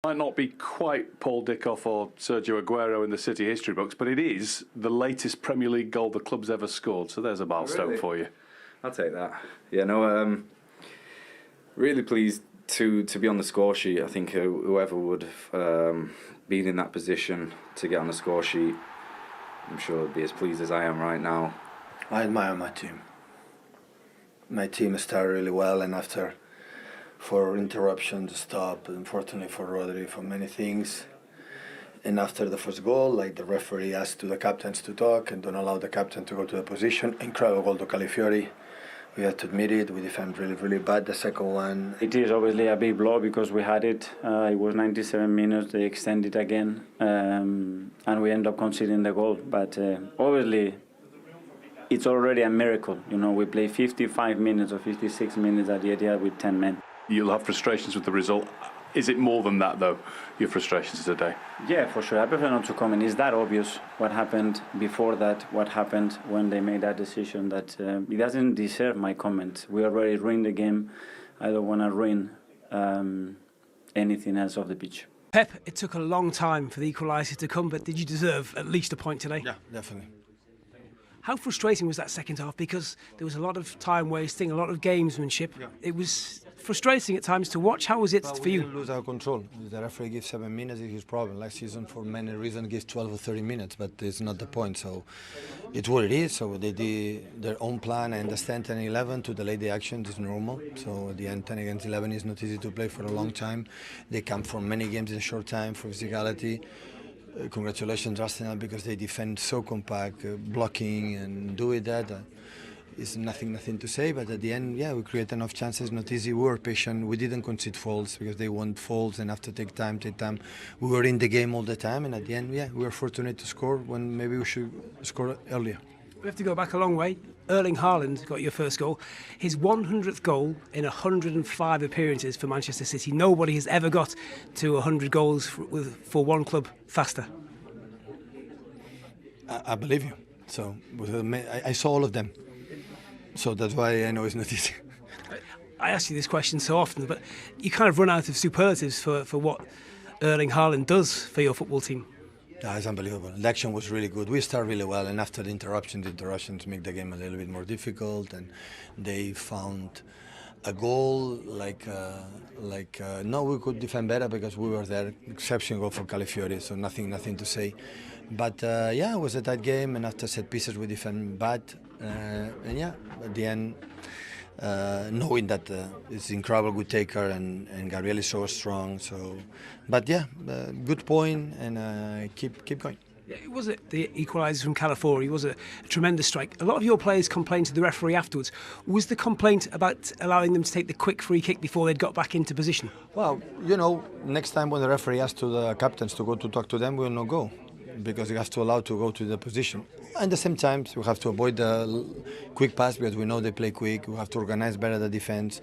Might not be quite Paul Dickoff or Sergio Aguero in the City history books, but it is the latest Premier League goal the club's ever scored. So there's a milestone for you. I'll take that. Yeah, no, really pleased to be on the score sheet. I think whoever would have been in that position to get on the score sheet, I'm sure would be as pleased as I am right now. I admire my team. My team started really well, and after 4 interruptions, stop, unfortunately for Rodri, for many things. And after the first goal, like the referee asked to the captains to talk and don't allow the captain to go to the position. Incredible goal to Calafiori. We have to admit it, we defend really, really bad. The second one... It is obviously a big blow because we had it. It was 97 minutes, they extended again, and we end up conceding the goal. But obviously, it's already a miracle. You know, we play 55 minutes or 56 minutes at the Etihad with 10 men. You'll have frustrations with the result. Is it more than that, though, your frustrations today? Yeah, for sure. I prefer not to comment. It's that obvious what happened before that, what happened when they made that decision, that it doesn't deserve my comment. We already ruined the game. I don't want to ruin anything else off the pitch. Pep, it took a long time for the equaliser to come, but did you deserve at least a point today? Yeah, definitely. How frustrating was that second half? Because there was a lot of time wasting, a lot of gamesmanship. Yeah. It was frustrating at times to watch. How was it for you? We lose our control. The referee gives 7 minutes, it's his problem. Last season, for many reasons, gives 12 or 30 minutes, but it's not the point. So it's what it is. So they did their own plan. I understand 10-11 to delay the action is normal. So at the end, 10 against 11 is not easy to play for a long time. They come from many games in a short time for physicality. Congratulations, Arsenal, because they defend so compact, blocking and doing that. It's nothing to say, but at the end, yeah, we create enough chances, not easy. We were patient, we didn't concede faults because they want faults and have to take time. We were in the game all the time, and at the end, yeah, we were fortunate to score when maybe we should score earlier. We have to go back a long way. Erling Haaland got your first goal. His 100th goal in 105 appearances for Manchester City. Nobody has ever got to 100 goals for one club faster. I believe you. So I saw all of them. So that's why I know it's not easy. I ask you this question so often, but you kind of run out of superlatives for what Erling Haaland does for your football team. Yeah, it's unbelievable. The action was really good. We started really well, and after the interruptions make the game a little bit more difficult, and they found a goal no, we could defend better because we were there. Exceptional goal for Calafiori, so nothing to say. But yeah, it was a tight game, and after set pieces we defend bad, and yeah, at the end, knowing that it's incredible good taker and Gabriel is so strong. So, but yeah, good point, and keep going. Yeah, it was the equaliser from Calafiori. It was a tremendous strike. A lot of your players complained to the referee afterwards. Was the complaint about allowing them to take the quick free kick before they'd got back into position? Well, you know, next time when the referee asks to the captains to go to talk to them, we will not go, because you have to allow to go to the position. At the same time, we have to avoid the quick pass because we know they play quick. We have to organize better the defense.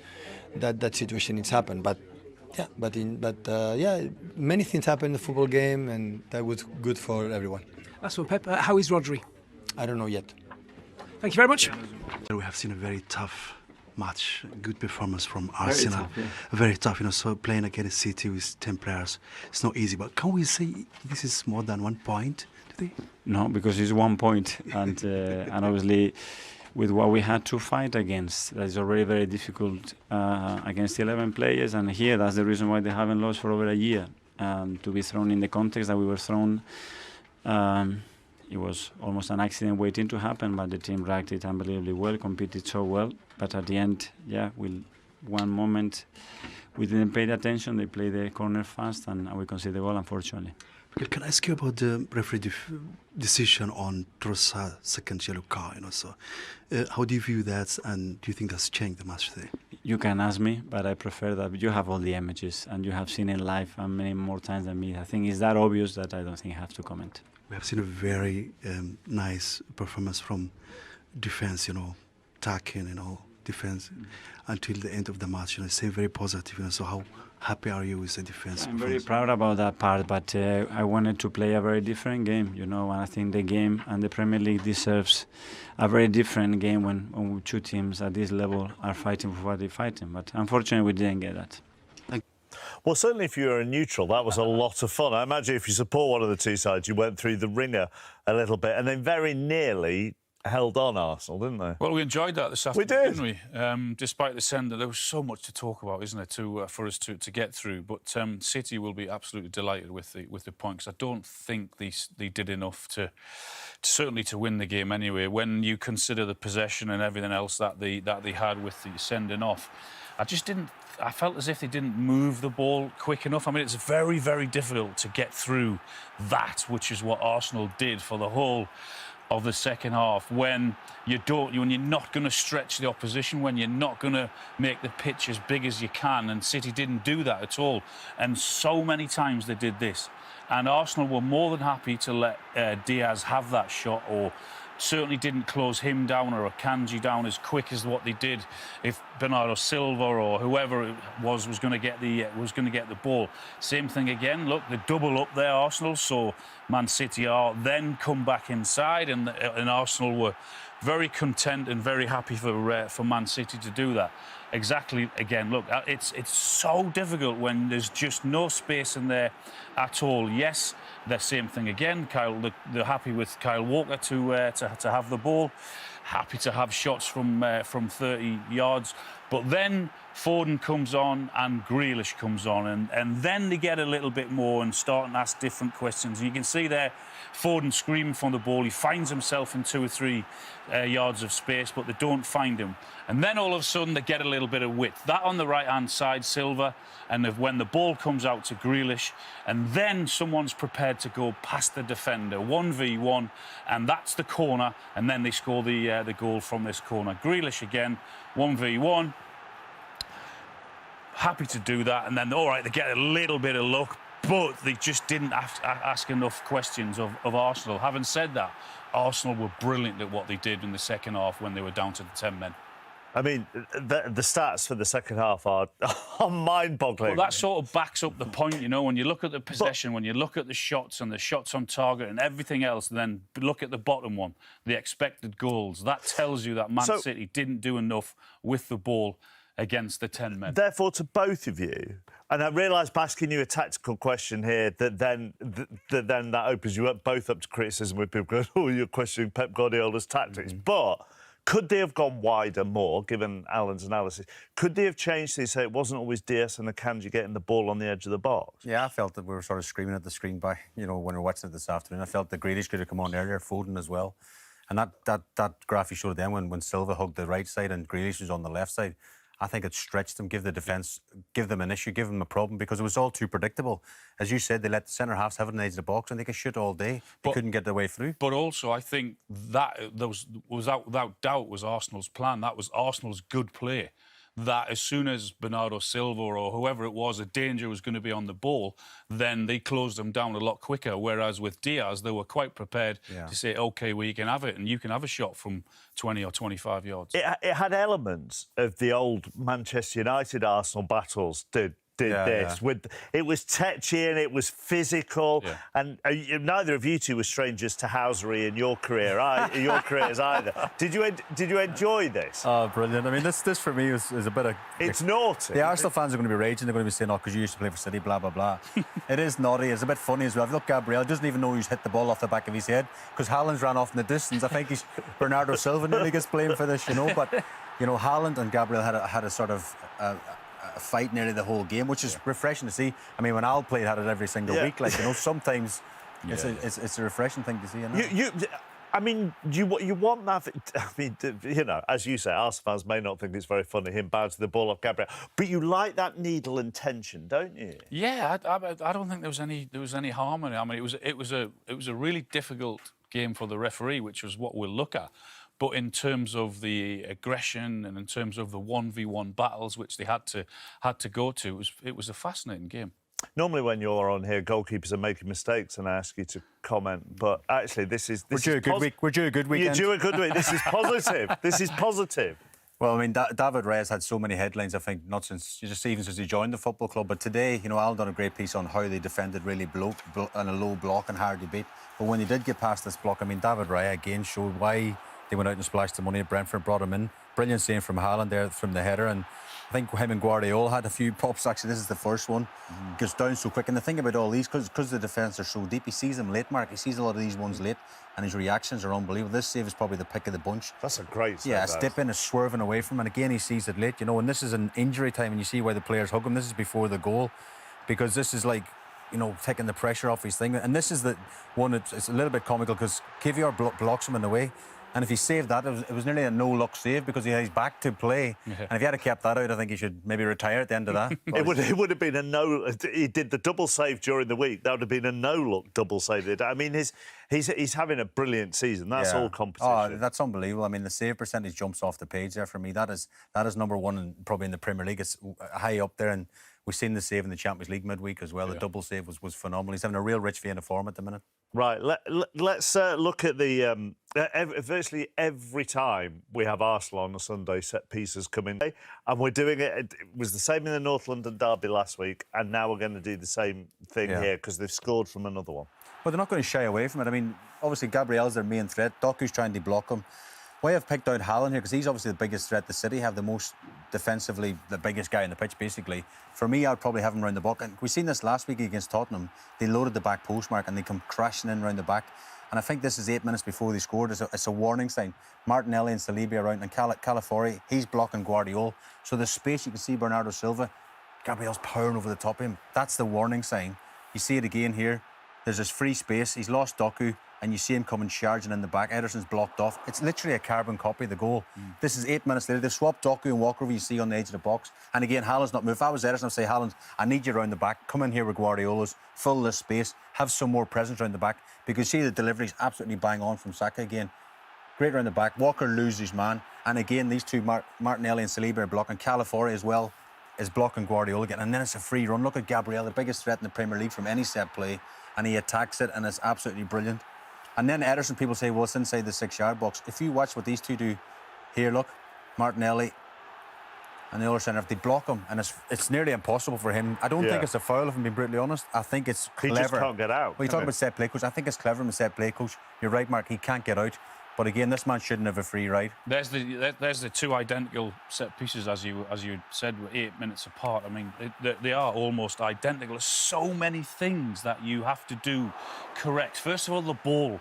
That situation needs happen. But yeah, many things happen in the football game, and that was good for everyone. Last one, Pep. How is Rodri? I don't know yet. Thank you very much. We have seen a very tough match, good performance from Arsenal. Tough, yeah. Very tough, you know, so playing against City with 10 players, it's not easy. But can we say this is more than 1 point today? No, because it's 1 point, and obviously with what we had to fight against, that is already very difficult against 11 players, and here that's the reason why they haven't lost for over a year. To be thrown in the context that we were thrown, it was almost an accident waiting to happen, but the team reacted unbelievably well, competed so well. But at the end, yeah, one moment we didn't pay the attention. They played the corner fast, and we conceded the goal, unfortunately. Can I ask you about the referee decision on Trossard's second yellow card? You know, so how do you view that, and do you think that's changed the match today? You can ask me, but I prefer that you have all the images and you have seen it live and many more times than me. I think it's that obvious that I don't think I have to comment. We have seen a very nice performance from defense, you know, attacking, you know, defense until the end of the match. You know, it seemed very positive. You know, so how happy are you with the defense? I'm very proud about that part, but I wanted to play a very different game, you know, and I think the game and the Premier League deserves a very different game when two teams at this level are fighting for what they're fighting. But unfortunately, we didn't get that. Well, certainly if you were a neutral, that was a lot of fun. I imagine if you support one of the two sides, you went through the ringer a little bit and then very nearly held on Arsenal, didn't they? Well, we enjoyed that this afternoon, did. didn't we? Despite the sender, there was so much to talk about, isn't it, for us to get through. But City will be absolutely delighted with the point, because I don't think they did enough to certainly to win the game anyway. When you consider the possession and everything else that they had with the sending off, I felt as if they didn't move the ball quick enough. I mean, it's very, very difficult to get through that, which is what Arsenal did for the whole of the second half, when you're not going to stretch the opposition, when you're not going to make the pitch as big as you can, and City didn't do that at all. And so many times they did this, and Arsenal were more than happy to let Diaz have that shot, or certainly didn't close him down or Akanji down as quick as what they did if Bernardo Silva or whoever it was going to get the ball. Same thing again. Look, the double up there, Arsenal. So Man City are then come back inside, and Arsenal were very content and very happy for Man City to do that. Exactly. Again, look, it's so difficult when there's just no space in there at all. Yes, the same thing again. They're happy with Kyle Walker to have the ball, happy to have shots from 30 yards. But then Foden comes on and Grealish comes on, and then they get a little bit more and start and ask different questions. And you can see there Foden screaming from the ball. He finds himself in 2 or 3 yards of space, but they don't find him. And then all of a sudden they get a little bit of width. That on the right-hand side, Silva, and when the ball comes out to Grealish, and then someone's prepared to go past the defender, 1v1, and that's the corner, and then they score the goal from this corner. Grealish again, 1v1. Happy to do that, and then, all right, they get a little bit of luck, but they just didn't ask enough questions of Arsenal. Having said that, Arsenal were brilliant at what they did in the second half when they were down to the 10 men. I mean, the stats for the second half are mind-boggling. Well, that sort of backs up the point, you know, when you look at the possession, when you look at the shots and the shots on target and everything else, and then look at the bottom one, the expected goals. That tells you that Man City didn't do enough with the ball against the 10 men. Therefore, to both of you, and I realise I'm asking you a tactical question here that then that opens you up both up to criticism with people going, oh, you're questioning Pep Guardiola's tactics. But could they have gone wider more, given Alan's analysis? Could they have changed these so it wasn't always Diaz and Akanji getting the ball on the edge of the box? Yeah, I felt that we were sort of screaming at the screen by, when we were watching it this afternoon. I felt that Grealish could have come on earlier, Foden as well. And that graph you showed then when Silva hugged the right side and Grealish was on the left side, I think it stretched them, give the defence, give them an issue, give them a problem, because it was all too predictable. As you said, they let the centre-halves have it in the edge of the box and they could shoot all day. They couldn't get their way through. But also, I think that was without doubt was Arsenal's plan. That was Arsenal's good play. That as soon as Bernardo Silva or whoever it was, a danger was going to be on the ball, then they closed them down a lot quicker. Whereas with Diaz, they were quite prepared to say, OK, well, you can have it, and you can have a shot from 20 or 25 yards. It had elements of the old Manchester United-Arsenal battles, with it was tetchy and it was physical, and neither of you two were strangers to housery in your career, your careers either. Did you enjoy this? Oh, brilliant! I mean, this for me is a bit of. It's naughty. The Arsenal fans are going to be raging. They're going to be saying, "Oh, because you used to play for City, blah blah blah." It is naughty. It's a bit funny as well. Look, Gabriel doesn't even know who's hit the ball off the back of his head because Haaland's ran off in the distance. I think he's Bernardo Silva nearly gets blamed for this, But Haaland and Gabriel had a sort of. Fight nearly the whole game, which is refreshing to see. I mean, when Al played, had it every single week. Sometimes it's a refreshing thing to see. I mean, you want that. I mean, as you say, Arsenal fans may not think it's very funny him bouncing the ball off Gabriel, but you like that needle and tension, don't you? Yeah, I don't think there was any harm in it. I mean, it was a really difficult game for the referee, which was what we'll look at. But in terms of the aggression and in terms of the 1v1 battles which they had to go to, it was a fascinating game. Normally when you're on here, goalkeepers are making mistakes and I ask you to comment. But actually, we're due a good week. We're due a good weekend. You're due a good week. This is positive. This is positive. Well, I mean, David Raya had so many headlines, I think, not even since he joined the football club. But today, Al done a great piece on how they defended really on a low block and hard to beat. But when they did get past this block, I mean, David Raya again showed why they went out and splashed the money at Brentford, brought him in. Brilliant save from Haaland there from the header. And I think him and Guardiola had a few pops. Actually, this is the first one. Goes down so quick. And the thing about all these, because the defence are so deep, he sees them late, Mark. He sees a lot of these ones late, and his reactions are unbelievable. This save is probably the pick of the bunch. That's a great save. Yeah, stepping is swerving away from him, and again he sees it late. You know, and this is an injury time, and you see why the players hug him. This is before the goal, because this is like, you know, taking the pressure off his thing. And this is the one it's a little bit comical because KVR blocks him in the way. And if he saved that, it was nearly a no-luck save because he had his back to play. Yeah. And if he had kept that out, I think he should maybe retire at the end of that. It would have been a no... He did the double save during the week. That would have been a no-luck double save. I mean, he's having a brilliant season. That's all competition. Oh, that's unbelievable. I mean, the save percentage jumps off the page there for me. That is number one probably in the Premier League. It's high up there, and we've seen the save in the Champions League midweek as well. Yeah. The double save was phenomenal. He's having a real rich vein of form at the minute. Right, let's look at the... virtually every time we have Arsenal on a Sunday, set pieces come in. And we're doing it... It was the same in the North London derby last week, and now we're going to do the same thing here because they've scored from another one. Well, they're not going to shy away from it. I mean, obviously, Gabriel's their main threat. Doku's trying to block him. Why I've picked out Haaland here, because he's obviously the biggest threat. The City have the most defensively, the biggest guy on the pitch, basically. For me, I'd probably have him round the back. And we've seen this last week against Tottenham. They loaded the back post, Mark, and they come crashing in round the back. And I think this is 8 minutes before they scored. It's a warning sign. Martinelli and Saliba around, and Calafiori, he's blocking Guardiola. So the space, you can see Bernardo Silva. Gabriel's powering over the top of him. That's the warning sign. You see it again here. There's this free space. He's lost Doku, and you see him coming charging in the back. Ederson's blocked off. It's literally a carbon copy of the goal. This is 8 minutes later. They've swapped Doku and Walker, you see on the edge of the box. And again, Haaland's not moved. If I was Ederson, I'd say, Haaland, I need you around the back. Come in here with Guardiola's. Fill this space. Have some more presence around the back. Because see the delivery's absolutely bang on from Saka again. Great around the back. Walker loses his man. And again, these two, Martinelli and Saliba, are blocking. Calafiori as well is blocking Guardiola again. And then it's a free run. Look at Gabriel, the biggest threat in the Premier League from any set play. And he attacks it, and it's absolutely brilliant. And then Ederson, people say, well, it's inside the 6-yard box. If you watch what these two do here, look, Martinelli and the other centre, if they block him, and it's nearly impossible for him. I don't think it's a foul, if I'm being brutally honest. I think it's clever. He just can't get out. Well, you're talking about set play coach. I think it's clever from the set play coach. You're right, Mark, he can't get out. But again, this man shouldn't have a free ride. There's the two identical set pieces, as you said, were 8 minutes apart. I mean, they are almost identical. There's so many things that you have to do correct. First of all, the ball,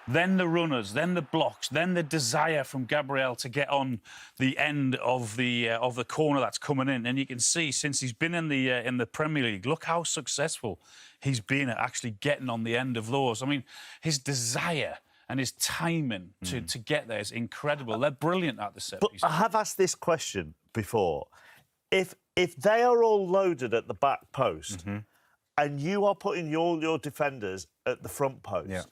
then the runners, then the blocks, then the desire from Gabriel to get on the end of the corner that's coming in. And you can see since he's been in the Premier League, look how successful he's been at actually getting on the end of those. I mean, his desire and his timing to get there is incredible. They're brilliant at the set piece. But I have asked this question before. If they are all loaded at the back post and you are putting all your defenders at the front post,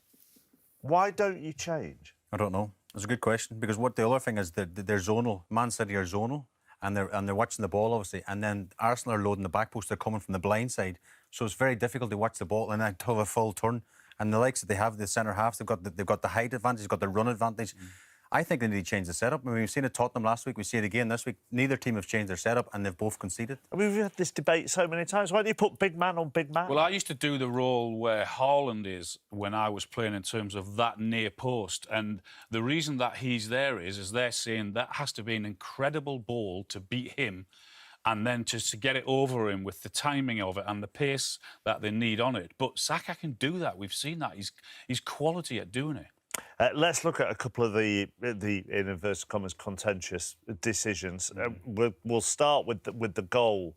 why don't you change? I don't know. It's a good question, because what the other thing is that they're zonal. Man City are zonal, and they're watching the ball, obviously, and then Arsenal are loading the back post. They're coming from the blind side, so it's very difficult to watch the ball and then have a full turn. And the likes that they have, the centre halves, they've got the height advantage, they've got the run advantage. I think they need to change the setup. I mean, we've seen it Tottenham last week, we see it again this week. Neither team have changed their setup, and they've both conceded. I mean, we've had this debate so many times. Why do you put big man on big man? Well, I used to do the role where Haaland is when I was playing in terms of that near post. And the reason that he's there is they're saying that has to be an incredible ball to beat him, and then just to get it over him with the timing of it and the pace that they need on it. But Saka can do that. We've seen that. He's quality at doing it. Let's look at a couple of the in inverted commas contentious decisions. We'll start with the goal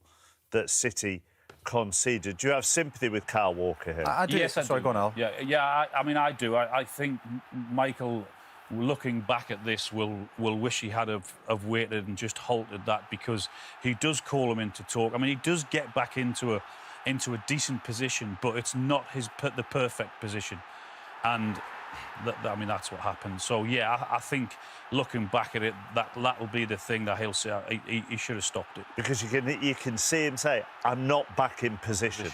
that City conceded. Do you have sympathy with Kyle Walker here? I do. Yes, I Sorry, do. go on, Al. Yeah. I mean, I do. I think Michael, looking back at this, will wish he had have waited and just halted that, because he does call him in to talk. I mean, he does get back into a decent position, but it's not the perfect position, and I mean, that's what happened. So yeah, I think looking back at it, that'll be the thing that he'll say he should have stopped it, because you can see him say, "I'm not back in position."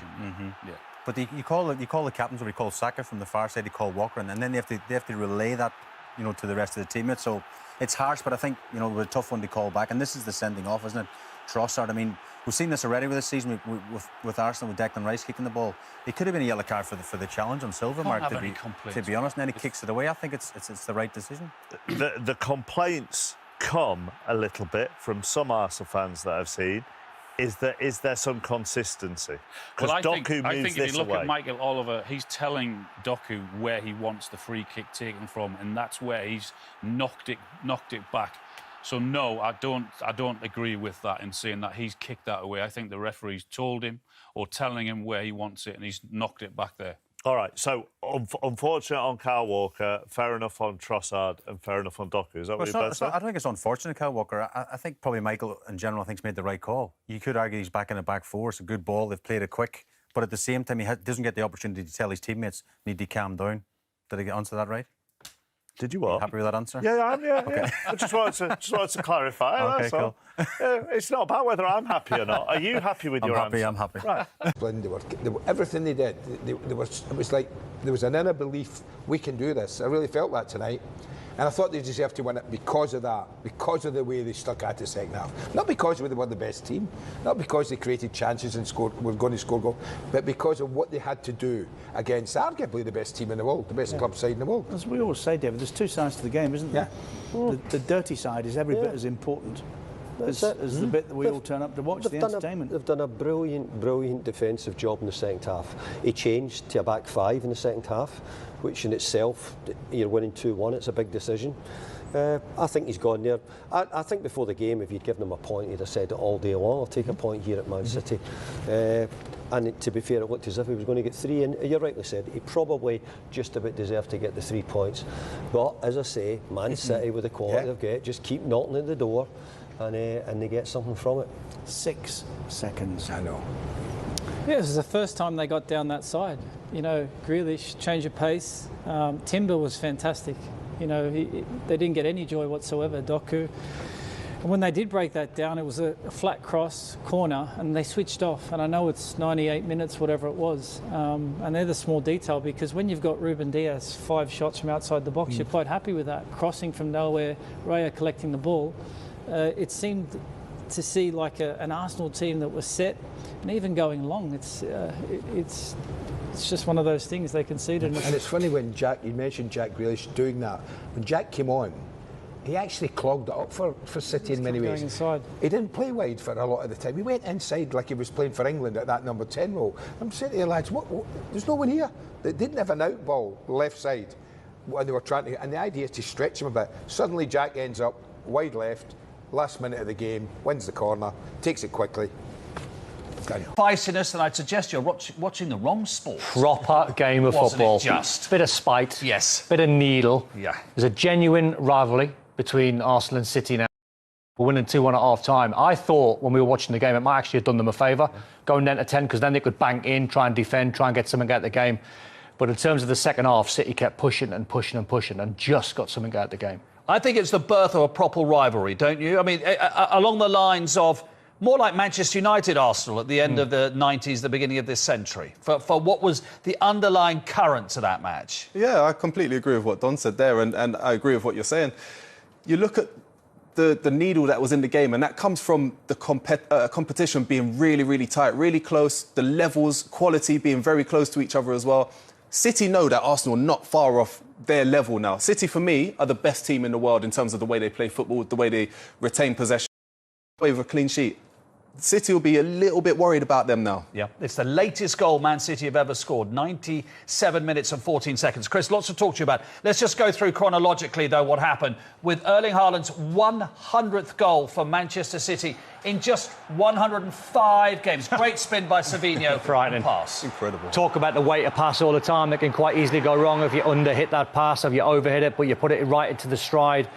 Yeah. But you call the captains, or you call Saka from the far side, you call Walker, and then they have to relay that, you know, to the rest of the teammates. So it's harsh, but I think, you know, a tough one to call back. And this is the sending off, isn't it? Trossard, I mean, we've seen this already with this season with Arsenal, with Declan Rice kicking the ball. It could have been a yellow card for the challenge on Silva, Mark, to be honest, and then he kicks it away. I think it's the right decision. The complaints come a little bit from some Arsenal fans that I've seen. Is there some consistency? Well, I think moves if this you look away. at Michael Oliver, he's telling Doku where he wants the free kick taken from, and that's where he's knocked it back. So no, I don't agree with that in saying that he's kicked that away. I think the referee's told him or telling him where he wants it, and he's knocked it back there. All right, so unfortunate on Kyle Walker, fair enough on Trossard, and fair enough on Doku. Is that what you're about to say? I don't think it's unfortunate, Kyle Walker. I think probably Michael, in general, I think, has made the right call. You could argue he's back in the back four. It's a good ball. They've played it quick. But at the same time, he doesn't get the opportunity to tell his teammates, need to calm down. Did I get answer that right? Did you what? Happy with that answer? Yeah, I am, yeah. Okay. I just wanted to clarify. Okay, that's all. It's not about whether I'm happy or not. Are you happy with your answer? I'm happy. Right. Everything they did, it was like there was an inner belief, we can do this. I really felt that tonight. And I thought they deserved to win it because of that, because of the way they stuck at the second half. Not because they were the best team, not because they created chances and were going to score goals, but because of what they had to do against arguably the best team in the world, the best club side in the world. As we always say, David, there's two sides to the game, isn't there? Yeah. The dirty side is every bit as important as the bit that we all turn up to watch, the entertainment. They've done a brilliant defensive job in the second half. He changed to a back five in the second half, which in itself, you're winning 2-1, it's a big decision. I think he's gone there. I think before the game, if you'd given him a point, he'd have said it all day long, I'll take a point here at Man City. And to be fair, it looked as if he was going to get 3, and you rightly said, he probably just about deserved to get the 3 points. But as I say, Man City with the quality they've got, just keep knocking at the door, and they get something from it. 6 seconds. I know. Yeah, this is the first time they got down that side. You know, Grealish, change of pace. Timber was fantastic. You know, they didn't get any joy whatsoever, Doku. And when they did break that down, it was a flat cross, corner, and they switched off. And I know it's 98 minutes, whatever it was. And they're the small detail, because when you've got Ruben Dias 5 shots from outside the box, you're quite happy with that. Crossing from nowhere, Raya collecting the ball. It seemed to see like an Arsenal team that was set, and even going long, it's just one of those things they conceded. And it's funny when you mentioned Jack Grealish doing that. When Jack came on, he actually clogged it up for City in many ways. Inside. He didn't play wide for a lot of the time. He went inside like he was playing for England at that number 10 role. I'm saying to you lads, what, there's no one here. They didn't have an out ball left side when they were trying to, and the idea is to stretch him a bit. Suddenly Jack ends up wide left, last minute of the game, wins the corner, takes it quickly. Spiciness, and I'd suggest you're watching the wrong sport. Proper game of football. Just bit of spite. Yes. Bit of needle. Yeah. There's a genuine rivalry between Arsenal and City now. We're winning 2-1 at half time. I thought when we were watching the game it might actually have done them a favour, going 10-10, because then they could bank in, try and defend, try and get something out of the game. But in terms of the second half, City kept pushing and pushing and pushing and just got something out of the game. I think it's the birth of a proper rivalry, don't you? I mean, along the lines of more like Manchester United Arsenal at the end of the 90s, the beginning of this century, for what was the underlying current to that match. Yeah, I completely agree with what Don said there, and I agree with what you're saying. You look at the needle that was in the game, and that comes from the competition being really, really tight, really close, the levels, quality being very close to each other as well. City know that Arsenal are not far off their level now. City, for me, are the best team in the world in terms of the way they play football, the way they retain possession, with a clean sheet. City will be a little bit worried about them now. Yeah, it's the latest goal Man City have ever scored, 97 minutes and 14 seconds. Chris, lots to talk to you about. Let's just go through chronologically, though, what happened with Erling Haaland's 100th goal for Manchester City in just 105 games. Great spin by Savinho. Frightening. Pass. Incredible. Talk about the way to pass all the time. That can quite easily go wrong if you underhit that pass, if you overhit it, but you put it right into the stride.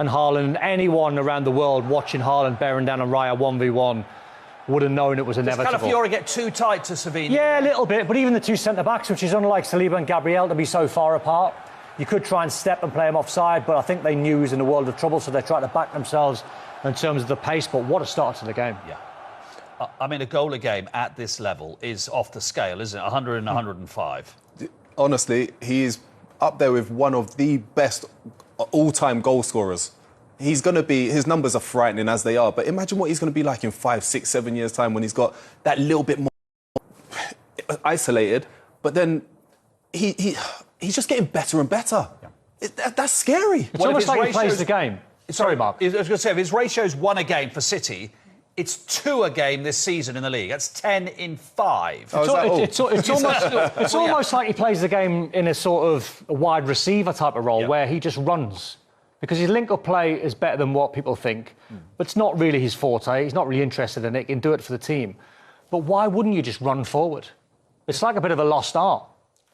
And Haaland, anyone around the world watching Haaland bearing down on Raya 1v1 would have known it was inevitable. Does Calafiori get too tight to Savinho? Yeah, a little bit, but even the two centre-backs, which is unlike Saliba and Gabriel to be so far apart, you could try and step and play him offside, but I think they knew he was in a world of trouble, so they tried to back themselves in terms of the pace, but what a start to the game. Yeah. I mean, a goal a game at this level is off the scale, isn't it? 100 and 105. Honestly, he's up there with one of the best all-time goal scorers. He's going to be, his numbers are frightening as they are, but imagine what he's going to be like in 5, 6, 7 years' time when he's got that little bit more isolated, but then he's just getting better and better. Yeah. That's scary. It's almost like he plays the game. Sorry, Mark. I was going to say, if his ratio's 1 a game for City, it's 2 a game this season in the league. That's 10 in 5. It's almost like he plays the game in a sort of wide receiver type of role where he just runs. Because his link-up play is better than what people think, but it's not really his forte. He's not really interested in it. He can do it for the team. But why wouldn't you just run forward? It's like a bit of a lost art.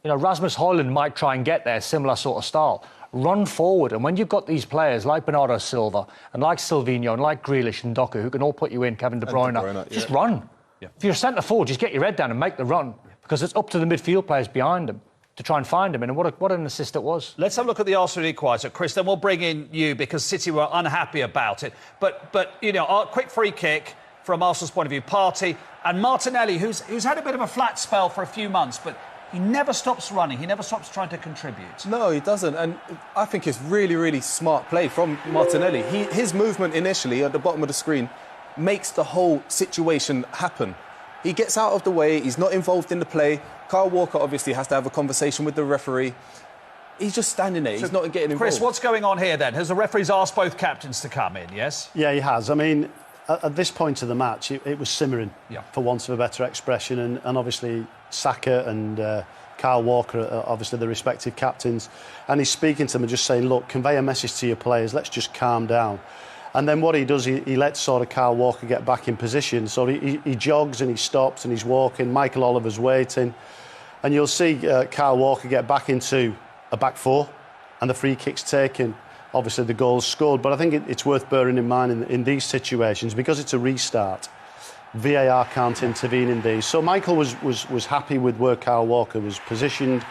You know, Rasmus Højlund might try and get there, similar sort of style. Run forward, and when you've got these players like Bernardo Silva and like Silvinho and like Grealish and Doku who can all put you in, Kevin De Bruyne, just run. If you're a centre forward, just get your head down and make the run, because it's up to the midfield players behind him to try and find him. And what an assist it was. Let's have a look at the Arsenal equaliser, Chris. Then we'll bring in you because City were unhappy about it. But you know, a quick free kick from Arsenal's point of view, Partey and Martinelli, who's had a bit of a flat spell for a few months, but he never stops running. He never stops trying to contribute. No, he doesn't. And I think it's really, really smart play from Martinelli. His movement initially at the bottom of the screen makes the whole situation happen. He gets out of the way. He's not involved in the play. Kyle Walker obviously has to have a conversation with the referee. He's just standing there. He's not getting involved. Chris, what's going on here then? Has the referee's asked both captains to come in, yes? Yeah, he has. I mean, at this point of the match, it was simmering, for want of a better expression. And obviously, Saka and Kyle Walker are obviously the respective captains. And he's speaking to them and just saying, look, convey a message to your players. Let's just calm down. And then what he does, he lets sort of Kyle Walker get back in position. So he jogs and he stops and he's walking. Michael Oliver's waiting. And you'll see Kyle Walker get back into a back four and the free kick's taken. Obviously, the goal's scored. But I think it's worth bearing in mind in these situations, because it's a restart, VAR can't intervene in these. So Michael was happy with where Kyle Walker was positioned.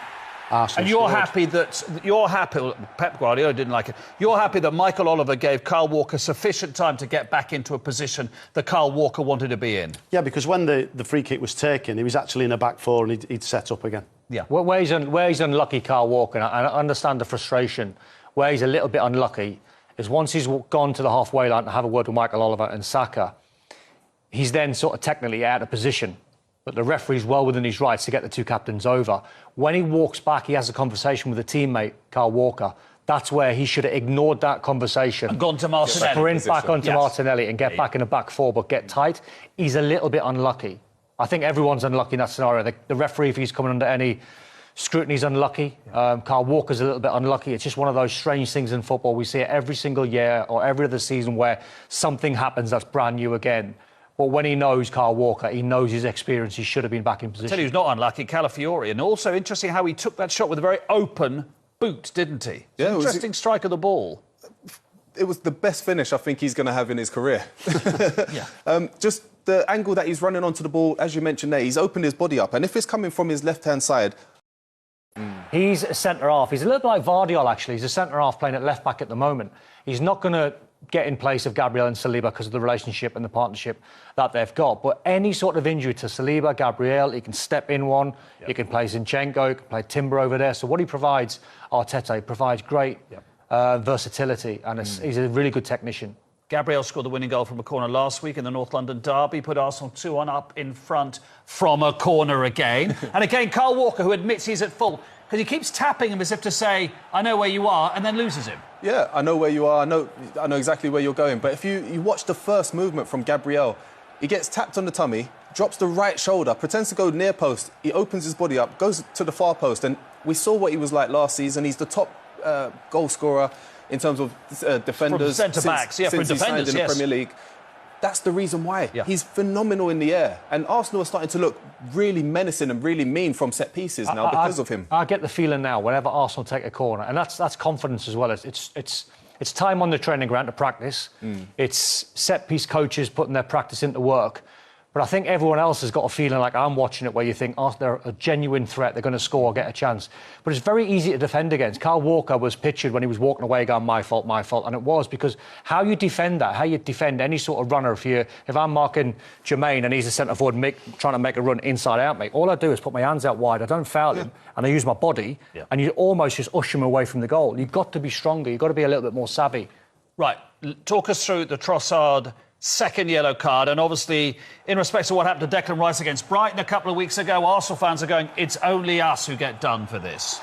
Arsenal and you're scored. happy, Pep Guardiola didn't like it, you're happy that Michael Oliver gave Kyle Walker sufficient time to get back into a position that Kyle Walker wanted to be in? Yeah, because when the free kick was taken, he was actually in a back four and he'd set up again. Yeah. Where he's unlucky, Kyle Walker, and I understand the frustration, where he's a little bit unlucky is once he's gone to the halfway line to have a word with Michael Oliver and Saka, he's then sort of technically out of position. But the referee's well within his rights to get the two captains over. When he walks back, he has a conversation with a teammate, Kyle Walker. That's where he should have ignored that conversation. And gone to Martinelli. Sprint back onto Martinelli and get back in the back four, but get tight. He's a little bit unlucky. I think everyone's unlucky in that scenario. The referee, if he's coming under any scrutiny, is unlucky. Kyle Walker's a little bit unlucky. It's just one of those strange things in football. We see it every single year or every other season where something happens that's brand new again. But when he knows Kyle Walker, he knows his experience, he should have been back in position. I tell you who's not unlucky, Calafiori. And also interesting how he took that shot with a very open boot, didn't he? Yeah, interesting strike of the ball. It was the best finish I think he's going to have in his career. Just the angle that he's running onto the ball, as you mentioned there, he's opened his body up. And if it's coming from his left-hand side... He's a centre-half. He's a little bit like Vardiol, actually. He's a centre-half playing at left-back at the moment. He's not going to get in place of Gabriel and Saliba because of the relationship and the partnership that they've got. But any sort of injury to Saliba, Gabriel, he can step in one, he can play Zinchenko, he can play Timber over there. So what he provides, Arteta, provides great versatility, and he's a really good technician. Gabriel scored the winning goal from a corner last week in the North London derby, put Arsenal 2-1 up in front from a corner again. And again, Kyle Walker, who admits he's at fault, because he keeps tapping him as if to say, I know where you are, and then loses him. Yeah, I know where you are, I know exactly where you're going. But if you watch the first movement from Gabriel, he gets tapped on the tummy, drops the right shoulder, pretends to go near post, he opens his body up, goes to the far post, and we saw what he was like last season. He's the top goal scorer in terms of defenders. From centre-backs, since from he signed in the Premier League. That's the reason why. He's phenomenal in the air. And Arsenal are starting to look really menacing and really mean from set pieces now because of him. I get the feeling now, whenever Arsenal take a corner, and that's confidence as well. It's time on the training ground to practice. It's set-piece coaches putting their practice into work. But I think everyone else has got a feeling like I'm watching it where you think, oh, they're a genuine threat, they're going to score or get a chance. But it's very easy to defend against. Kyle Walker was pictured when he was walking away going, my fault, and it was because how you defend that, how you defend any sort of runner, if I'm marking Jermaine and he's a centre forward trying to make a run inside out, mate, all I do is put my hands out wide, I don't foul him, and I use my body, and you almost just usher him away from the goal. You've got to be stronger, you've got to be a little bit more savvy. Right, talk us through the Trossard second yellow card, and obviously in respect to what happened to Declan Rice against Brighton a couple of weeks ago, Arsenal fans are going, it's only us who get done for this.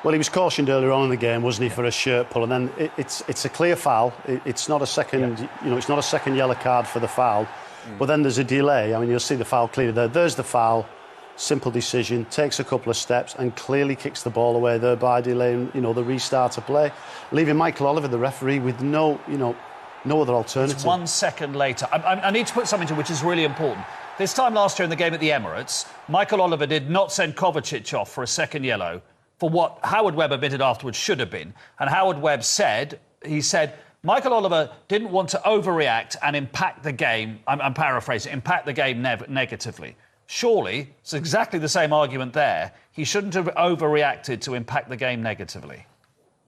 Well, he was cautioned earlier on in the game, wasn't he, for a shirt pull, and then it's a clear foul. It's not a second, it's not a second yellow card for the foul. But then there's a delay. I mean, you'll see the foul clearly there. There's the foul. Simple decision. Takes a couple of steps and clearly kicks the ball away, thereby delaying, the restart of play, leaving Michael Oliver, the referee, with no other alternative. It's 1 second later. I need to put something to which is really important. This time last year in the game at the Emirates, Michael Oliver did not send Kovacic off for a second yellow for what Howard Webb admitted afterwards should have been. And Howard Webb said, Michael Oliver didn't want to overreact and impact the game, I'm paraphrasing, impact the game negatively. Surely, it's exactly the same argument there. He shouldn't have overreacted to impact the game negatively.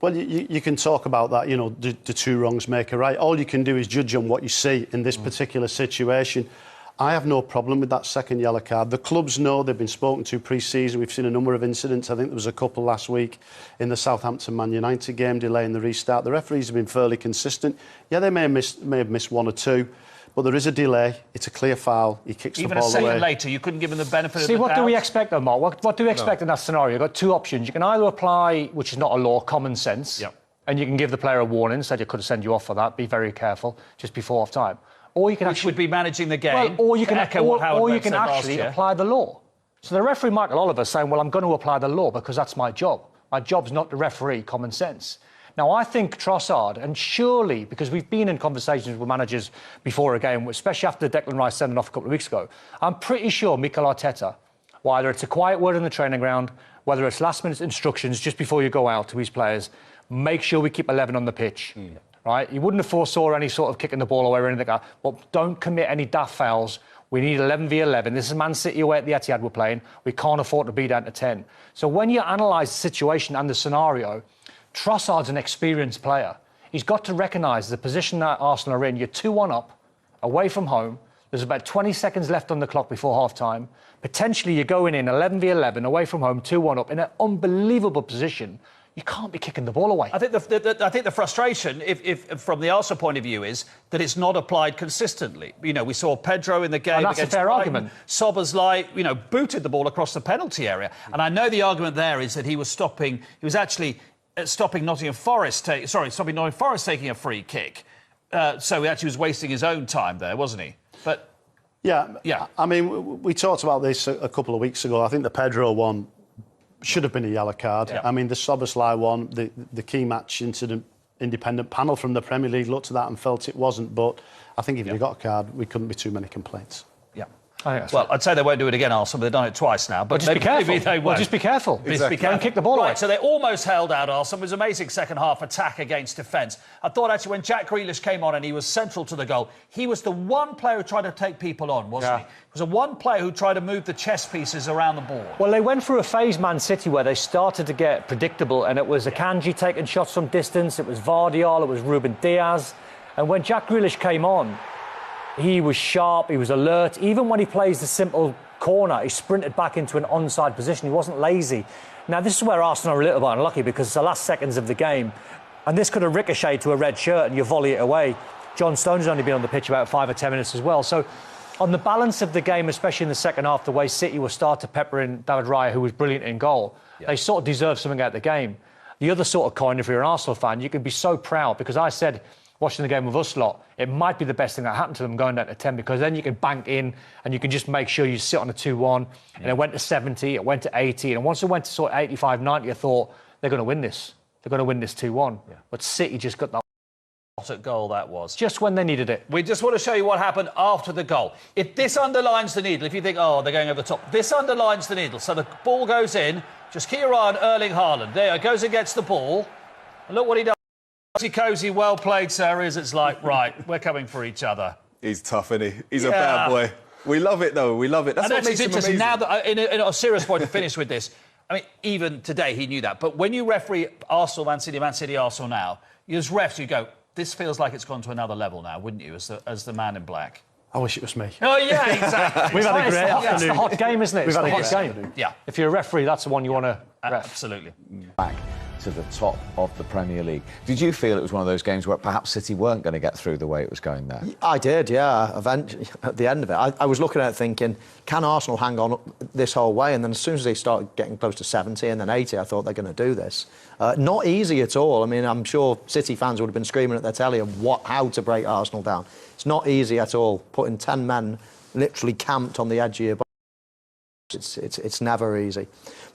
Well, you can talk about that, the two wrongs make a right. All you can do is judge on what you see in this particular situation. I have no problem with that second yellow card. The clubs know, they've been spoken to pre-season. We've seen a number of incidents. I think there was a couple last week in the Southampton Man United game, delaying the restart. The referees have been fairly consistent. Yeah, they may have missed one or two, but there is a delay. It's a clear foul. He kicks the ball away. Even a second later, you couldn't give him the benefit of the doubt. See, what do we expect, though, Mark? What do we expect in that scenario? You've got two options. You can either apply, which is not a law, common sense, and you can give the player a warning, said you could have sent you off for that, be very careful, just before half-time. Or you can Which would be managing the game. Well, or you can actually apply the law. So the referee, Michael Oliver, is saying, well, I'm going to apply the law because that's my job. My job's not to referee common sense. Now, I think Trossard, and surely, because we've been in conversations with managers before a game, especially after Declan Rice sending off a couple of weeks ago, I'm pretty sure Mikel Arteta, whether it's a quiet word in the training ground, whether it's last-minute instructions just before you go out to his players, make sure we keep 11 on the pitch. Right? You wouldn't have foresaw any sort of kicking the ball away or anything like that. But don't commit any daft fouls. We need 11 v 11. This is Man City away at the Etihad we're playing. We can't afford to be down to 10. So when you analyse the situation and the scenario, Trossard's an experienced player. He's got to recognise the position that Arsenal are in. You're 2-1 up, away from home. There's about 20 seconds left on the clock before half-time. Potentially you're going in 11 v 11, away from home, 2-1 up, in an unbelievable position. You can't be kicking the ball away. I think the frustration, if from the Arsenal point of view, is that it's not applied consistently. We saw Pedro in the game and that's against a fair Brighton. argument. Szoboszlai, booted the ball across the penalty area. And I know the argument there is that he was actually stopping Nottingham Forest taking a free kick. So he actually was wasting his own time there, wasn't he? But yeah. I mean, we talked about this a couple of weeks ago. I think the Pedro one should have been a yellow card. I mean, the Szoboszlai one, the key match incident, independent panel from the Premier League looked at that and felt it wasn't. But I think if you got a card, we couldn't be too many complaints. Well, I'd say they won't do it again, Arsenal. They've done it twice now. But just be careful. Maybe they won't. Just be careful. Exactly. Don't kick the ball away. Right, so they almost held out, Arsenal. It was an amazing second-half attack against defence. I thought, actually, when Jack Grealish came on and he was central to the goal, he was the one player who tried to take people on, wasn't he? He was the one player who tried to move the chess pieces around the board. Well, they went through a phase, Man City, where they started to get predictable, and it was Akanji taking shots from distance, it was Vardiol, it was Ruben Diaz. And when Jack Grealish came on, he was sharp, he was alert. Even when he plays the simple corner, he sprinted back into an onside position. He wasn't lazy. Now, this is where Arsenal are a little bit unlucky because it's the last seconds of the game. And this could have ricocheted to a red shirt and you volley it away. John Stones has only been on the pitch about 5 or 10 minutes as well. So, on the balance of the game, especially in the second half, the way City will start to pepper in David Raya, who was brilliant in goal, they sort of deserve something out of the game. The other sort of coin, if you're an Arsenal fan, you can be so proud because I said, watching the game with us lot, it might be the best thing that happened to them going down to 10 because then you can bank in and you can just make sure you sit on a 2-1 and it went to 70, it went to 80 and once it went to sort of 85, 90, I thought they're going to win this. They're going to win this 2-1. But City just got that. What a goal that was. Just when they needed it. We just want to show you what happened after the goal. If this underlines the needle, if you think, they're going over the top, this underlines the needle. So the ball goes in, just keep your eye on Erling Haaland. There, goes and gets the ball. And look what he does. Cosy, well played, sir. It's like, right, we're coming for each other. He's tough, isn't he? He's a bad boy. We love it, though. We love it. That's what makes him amazing. Now that, in a serious point to finish with this, I mean, even today he knew that. But when you referee Arsenal, Man City, Arsenal now, as refs, you go, this feels like it's gone to another level now, wouldn't you, as the man in black? I wish it was me. Oh, yeah, exactly. We've had a great afternoon. It's the hot game, isn't it? We've had a hot game. Yeah. If you're a referee, that's the one you want to ref. Absolutely. Back. to the top of the Premier League. Did you feel it was one of those games where perhaps City weren't going to get through the way it was going there? I did, yeah. Eventually, at the end of it, I was looking at it thinking, can Arsenal hang on this whole way? And then as soon as they started getting close to 70 and then 80, I thought they're going to do this. Not easy at all. I mean, I'm sure City fans would have been screaming at their telly of how to break Arsenal down. It's not easy at all. Putting 10 men literally camped on the edge of your box, it's never easy.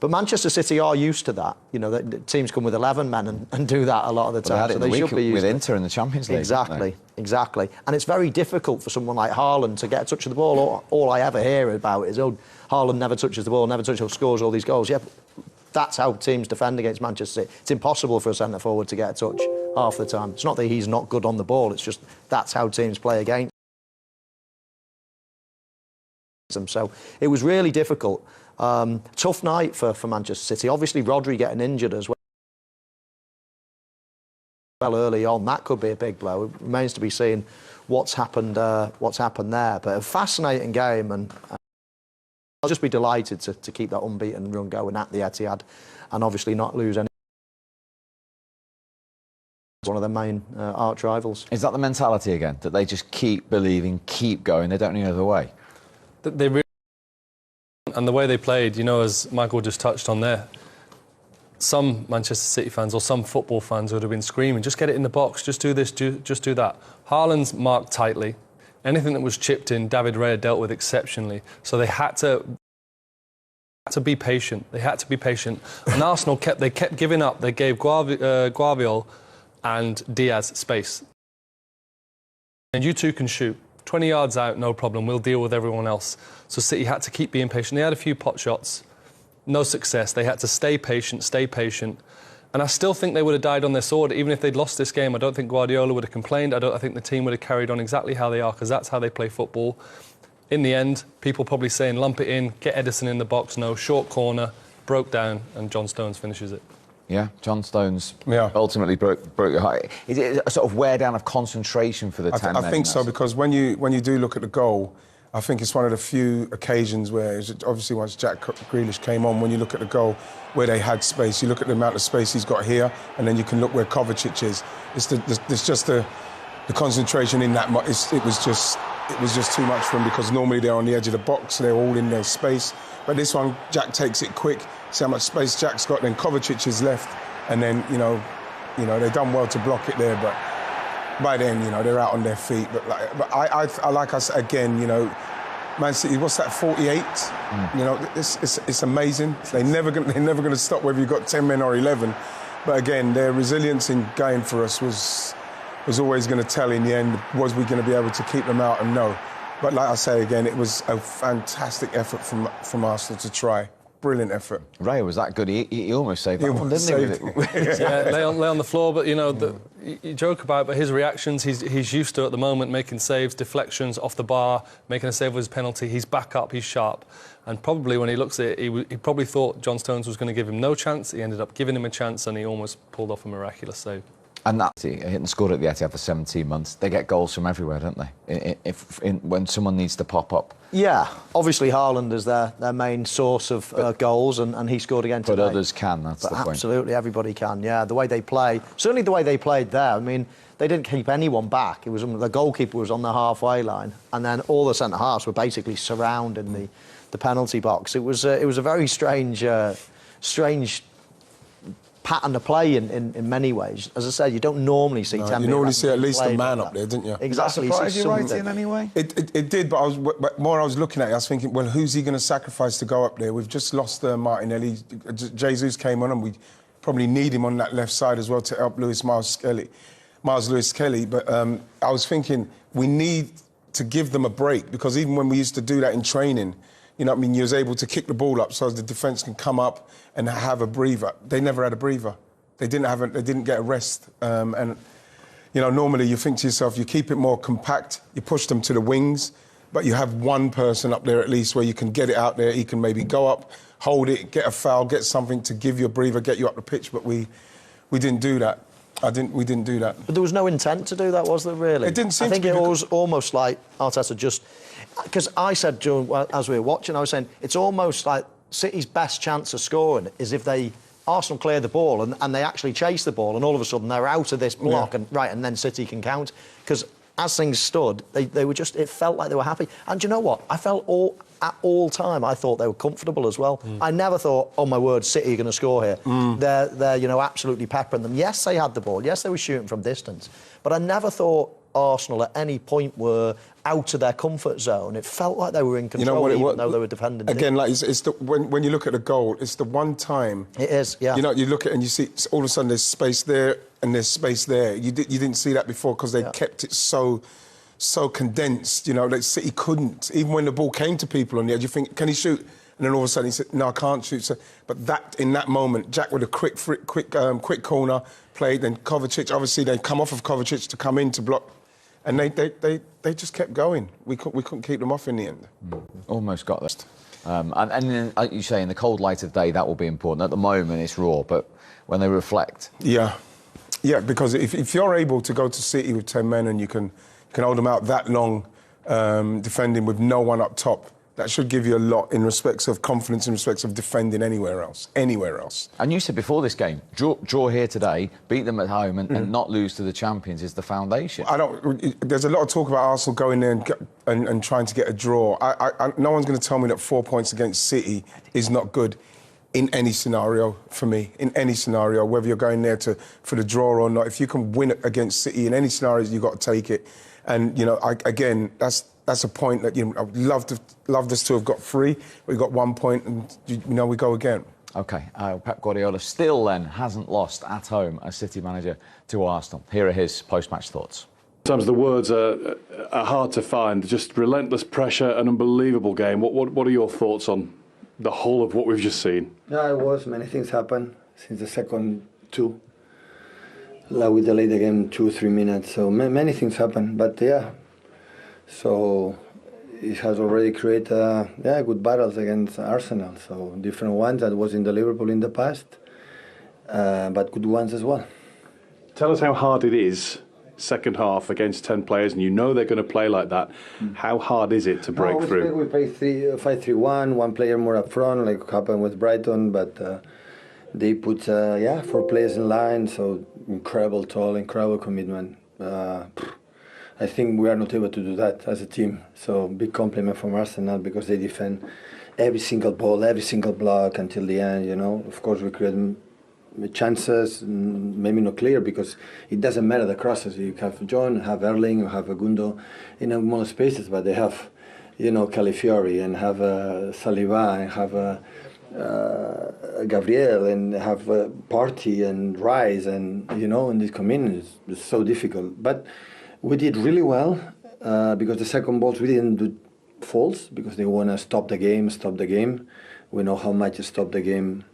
But Manchester City are used to that. You know, the teams come with 11 men and do that a lot of the time. They had it so they should be used with to Inter in the Champions League. Exactly, exactly. And it's very difficult for someone like Haaland to get a touch of the ball. All I ever hear about is, oh, Haaland never touches the ball, never touches, scores all these goals. Yeah, that's how teams defend against Manchester City. It's impossible for a centre forward to get a touch half the time. It's not that he's not good on the ball. It's just that's how teams play against them. So it was really difficult. Tough night for Manchester City. Obviously, Rodri getting injured as well early on. That could be a big blow. It remains to be seen what's happened there. But a fascinating game, and I'll just be delighted to keep that unbeaten run going at the Etihad, and obviously not lose any. One of their main arch rivals. Is that the mentality again, that they just keep believing, keep going, they don't know any other way? They really, and the way they played, you know, as Michael just touched on there, some Manchester City fans or some football fans would have been screaming, just get it in the box, just do this, just do that. Haaland's marked tightly. Anything that was chipped in, David Raya dealt with exceptionally. So they had to be patient. They had to be patient. And Arsenal kept giving up. They gave Guardiola and Diaz space. And you two can shoot. 20 yards out, no problem. We'll deal with everyone else. So City had to keep being patient. They had a few pot shots, no success. They had to stay patient, stay patient. And I still think they would have died on their sword. Even if they'd lost this game, I don't think Guardiola would have complained. I think the team would have carried on exactly how they are, because that's how they play football. In the end, people probably saying, lump it in, get Edison in the box. No, short corner, broke down, and John Stones finishes it. Yeah, John Stones ultimately broke your heart. Is it a sort of wear down of concentration for the 10 men? I think so, because when you do look at the goal, I think it's one of the few occasions where, obviously once Jack Grealish came on, when you look at the goal, where they had space, you look at the amount of space he's got here, and then you can look where Kovacic is. It's just the concentration in that. It was just too much for him, because normally they're on the edge of the box, they're all in their space. But this one, Jack takes it quick. See how much space Jack's got. Then Kovacic is left, and then you know they've done well to block it there. But by then, they're out on their feet. But like I said again, Man City, what's that, 48? It's amazing. They're never going to stop whether you've got 10 men or 11. But again, their resilience in going for us was always going to tell in the end. Was we going to be able to keep them out? And no. But like I say again, it was a fantastic effort from Arsenal to try. Brilliant effort. Raya was that good. He almost saved that one, didn't he? Yeah, lay on the floor. But you joke about, but his reactions, he's used to at the moment, making saves, deflections off the bar, making a save with his penalty. He's back up. He's sharp. And probably when he looks at it, he probably thought John Stones was going to give him no chance. He ended up giving him a chance, and he almost pulled off a miraculous save. And that's it. He hadn't scored at the Etihad for 17 months. They get goals from everywhere, don't they? When someone needs to pop up. Yeah, obviously Haaland is their main source of goals, and he scored again today. But others can, that's the point. Absolutely, everybody can, yeah. The way they play, certainly the way they played there, I mean, they didn't keep anyone back. It was the goalkeeper was on the halfway line, and then all the centre-halves were basically surrounding the penalty box. It was a very strange pattern to play in many ways. As I said, you don't normally see 10 men. You normally see at least a man up there, didn't you? Exactly. Did that surprise you, Wright, in any way? It did, but I was looking at it, I was thinking, well, who's he going to sacrifice to go up there? We've just lost Martinelli. Jesus came on, and we probably need him on that left side as well to help Miles Lewis-Kelly. But I was thinking, we need to give them a break, because even when we used to do that in training, you was able to kick the ball up so as the defence can come up and have a breather. They never had a breather. They didn't get a rest. And normally you think to yourself, you keep it more compact, you push them to the wings, but you have one person up there at least where you can get it out there. He can maybe go up, hold it, get a foul, get something to give you a breather, get you up the pitch. But we didn't do that. We didn't do that. But there was no intent to do that, was there, really? It didn't seem I think it was almost like Arteta just... Because I said, as we were watching, I was saying, it's almost like City's best chance of scoring is if they Arsenal cleared the ball and they actually chased the ball, and all of a sudden they're out of this block, and then City can count. Because as things stood, they were just, it felt like they were happy. And you know what? I felt at all time, I thought they were comfortable as well. I never thought, oh my word, City are going to score here. They're you know, absolutely peppering them. Yes, they had the ball. Yes, they were shooting from distance. But I never thought Arsenal at any point were out of their comfort zone. It felt like they were in control, even though they were defending. Again, like it's the, when you look at the goal, it's the one time. It is, yeah. You know, you look at it and you see all of a sudden there's space there and there's space there. You didn't see that before because they kept it so condensed. You know, that City couldn't. Even when the ball came to people on the edge, you think, can he shoot? And then all of a sudden he said, no, I can't shoot. So, but in that moment, Jack with a quick corner play, then Kovacic, obviously they come off of Kovacic to come in to block. And they just kept going. We couldn't keep them off in the end. Almost got this. And then, like you say, in the cold light of day, that will be important. At the moment, it's raw, but when they reflect... Yeah, because if you're able to go to City with 10 men and you can hold them out that long defending with no one up top, that should give you a lot in respects of confidence, in respects of defending anywhere else. And you said before this game, draw here today, beat them at home and not lose to the champions is the foundation. There's a lot of talk about Arsenal going there and trying to get a draw. No one's going to tell me that 4 points against City is not good in any scenario for me, in any scenario, whether you're going there for the draw or not. If you can win against City in any scenarios, you've got to take it. And, you know, again, that's a point that, you know, I would love us to have got 3. We got 1 point and, you know, we go again. OK, Pep Guardiola still then hasn't lost at home as City manager to Arsenal. Here are his post-match thoughts. Sometimes the words are hard to find. Just relentless pressure, an unbelievable game. What are your thoughts on the whole of what we've just seen? Yeah, it was. Many things happened since the second 2. Like we delayed the game 2-3 minutes, so many things happened. But yeah, so it has already created good battles against Arsenal. So different ones that was in the Liverpool in the past, but good ones as well. Tell us how hard it is, second half against 10 players, and you know they're going to play like that. How hard is it to break through? We play 5-3-1, one player more up front, like happened with Brighton, but they put 4 players in line, so incredible toll, incredible commitment. I think we are not able to do that as a team. So big compliment from Arsenal because they defend every single ball, every single block until the end. You know, of course we create chances, maybe not clear because it doesn't matter the crosses. You have John, have Erling, you have Gundo in more spaces, but they have, you know, Calafiori and have Saliba and have. Gabriel and have Partey and Rice and, you know, in these communities it's so difficult. But we did really well because the second balls we didn't do false because they want to stop the game. We know how much to stop the game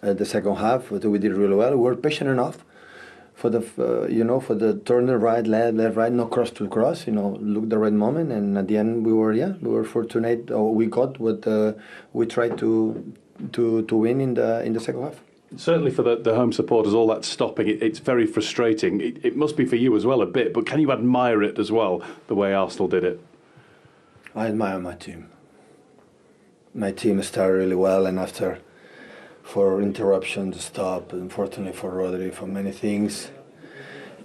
at the second half, but we did really well. We were patient enough for the for the turner right, left, right, no cross to cross, you know, look the right moment, and at the end we were fortunate, or we got what we tried to win in the second half. Certainly for the home supporters, all that stopping, it's very frustrating. It must be for you as well a bit, but can you admire it as well, the way Arsenal did it? I admire my team. My team started really well, and after, for interruption to stop, unfortunately for Rodri, for many things.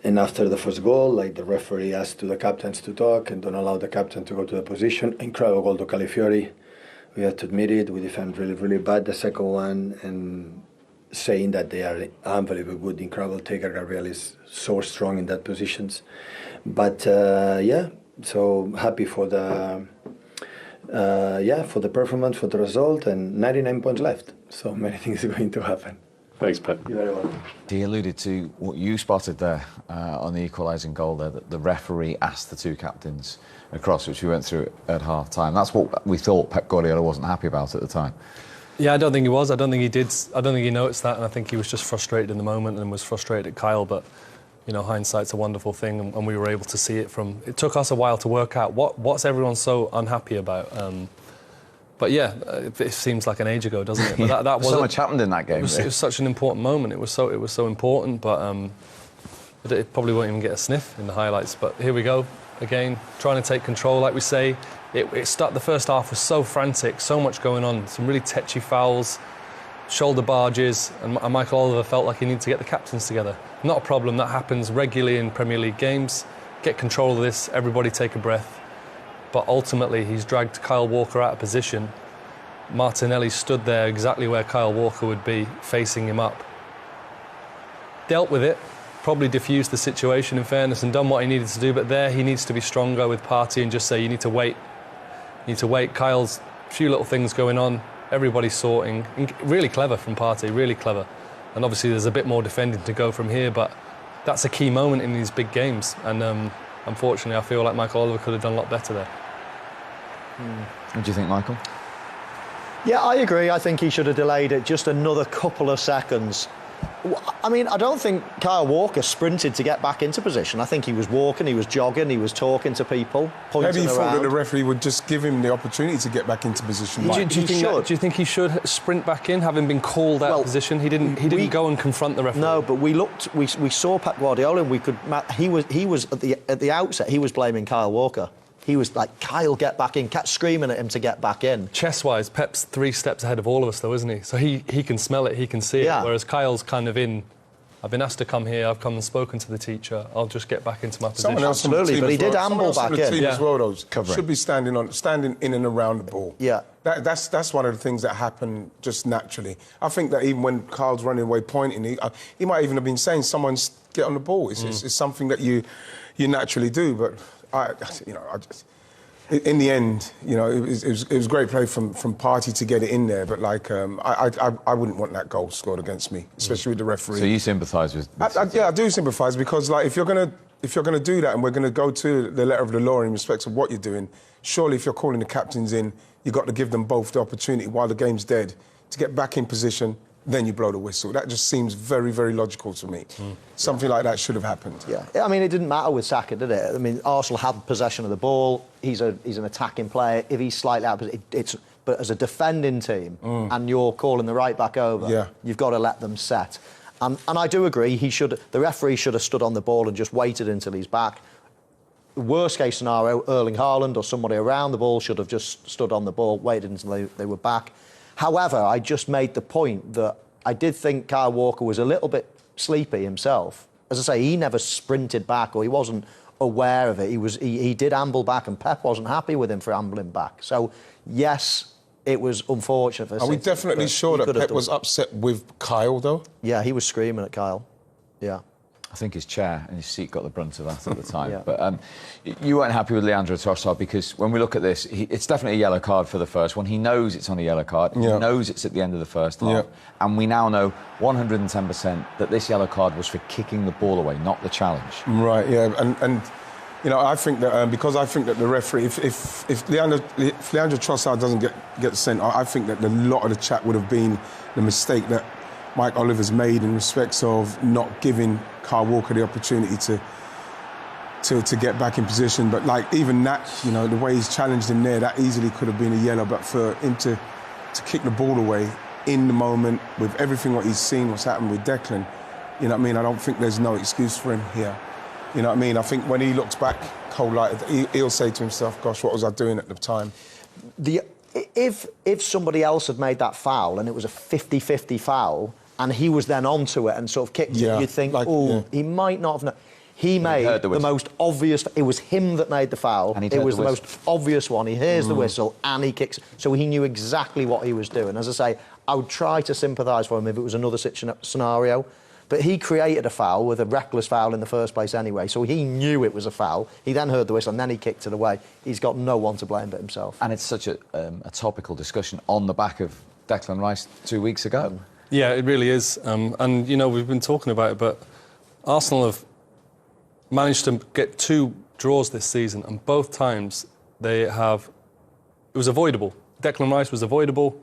And after the first goal, like the referee asked to the captains to talk and don't allow the captain to go to the position. Incredible goal to Calafiori. We have to admit it. We defend really, really bad the second one, and saying that they are unbelievably good, incredible taker. Gabriel is so strong in that positions. But so happy for the performance, for the result, and 99 points left. So many things are going to happen. Thanks, Pep. You're very welcome. He alluded to what you spotted there on the equalising goal there, that the referee asked the 2 captains across, which we went through at half-time. That's what we thought Pep Guardiola wasn't happy about at the time. Yeah, I don't think he was. I don't think he did. I don't think he noticed that, and I think he was just frustrated in the moment and was frustrated at Kyle. But you know, hindsight's a wonderful thing, and we were able to see it from. It took us a while to work out what's everyone so unhappy about. But yeah, it seems like an age ago, doesn't it? But that was so much happened in that game. It was such an important moment. It was so important, but it probably won't even get a sniff in the highlights. But here we go again, trying to take control, like we say. The first half was so frantic, so much going on, some really tetchy fouls. shoulder barges, and Michael Oliver felt like he needed to get the captains together. Not a problem, that happens regularly in Premier League games. Get control of this, everybody take a breath. But ultimately, he's dragged Kyle Walker out of position. Martinelli stood there exactly where Kyle Walker would be, facing him up. Dealt with it, probably diffused the situation in fairness and done what he needed to do, but there he needs to be stronger with Partey and just say, you need to wait. You need to wait. Kyle's a few little things going on, everybody's sorting. Really clever from Partey, really clever. And obviously there's a bit more defending to go from here, but that's a key moment in these big games. And unfortunately, I feel like Michael Oliver could have done a lot better there. What do you think, Michael? Yeah, I agree. I think he should have delayed it just another couple of seconds. I mean, I don't think Kyle Walker sprinted to get back into position. I think he was walking, he was jogging, he was talking to people, pointing Maybe he thought around. that the referee would just give him the opportunity to get back into position. Do you think he should sprint back in, having been called out of position? He didn't go and confront the referee. No, but we saw Pep Guardiola, and he was at the outset, he was blaming Kyle Walker. He was like, Kyle, get back in, kept screaming at him to get back in. Chess-wise, Pep's 3 steps ahead of all of us, though, isn't he? So he can smell it, he can see it, whereas Kyle's kind of in, I've been asked to come here, I've come and spoken to the teacher, I'll just get back into my position. Someone else on the team, but he did amble back in. As well, though, should be standing in and around the ball. Yeah. That's one of the things that happen just naturally. I think that even when Kyle's running away pointing, he might even have been saying, someone get on the ball. It's something that you naturally do, but in the end, it was great play from Partey to get it in there. But I wouldn't want that goal scored against me, especially with the referee. So you sympathise with? I do sympathise because if you're gonna do that, and we're gonna go to the letter of the law in respect of what you're doing, surely if you're calling the captains in, you've got to give them both the opportunity while the game's dead to get back in position. Then you blow the whistle. That just seems very, very logical to me. Something like that should have happened. Yeah, I mean, it didn't matter with Saka, did it? I mean, Arsenal had possession of the ball. He's an attacking player. If he's slightly out, but as a defending team, and you're calling the right back over, you've got to let them set. And I do agree. The referee should have stood on the ball and just waited until he's back. Worst case scenario, Erling Haaland or somebody around the ball should have just stood on the ball, waited until they were back. However, I just made the point that I did think Kyle Walker was a little bit sleepy himself. As I say, he never sprinted back, or he wasn't aware of it. He did amble back, and Pep wasn't happy with him for ambling back. So, yes, it was unfortunate for City. Are we definitely sure that Pep was upset with Kyle, though? Yeah, he was screaming at Kyle. Yeah. I think his chair and his seat got the brunt of that at the time. But you weren't happy with Leandro Trossard because when we look at this, it's definitely a yellow card for the first one. He knows it's on a yellow card. He knows it's at the end of the first half. And we now know 110% that this yellow card was for kicking the ball away, not the challenge. Right, yeah. And I think that because I think that the referee, if Leandro Trossard doesn't get sent, I think that a lot of the chat would have been the mistake that Mike Oliver's made in respects of not giving Kyle Walker the opportunity to get back in position. But even that, the way he's challenged him there, that easily could have been a yellow. But for him to kick the ball away in the moment with everything what he's seen, what's happened with Declan, you know what I mean? I don't think there's no excuse for him here. You know what I mean? I think when he looks back cold-lighted, he'll say to himself, gosh, what was I doing at the time? If somebody else had made that foul and it was a 50-50 foul and he was then onto it and sort of kicked it, you'd think, he might not have known. He made the most obvious... It was him that made the foul. And it was the most obvious one. He hears the whistle and he kicks. So he knew exactly what he was doing. As I say, I would try to sympathise for him if it was another scenario. But he created a foul with a reckless foul in the first place anyway, so he knew it was a foul. He then heard the whistle and then he kicked it away. He's got no one to blame but himself. And it's such a topical discussion on the back of Declan Rice 2 weeks ago. Yeah, it really is. And, we've been talking about it, but Arsenal have managed to get 2 draws this season, and both times it was avoidable. Declan Rice was avoidable,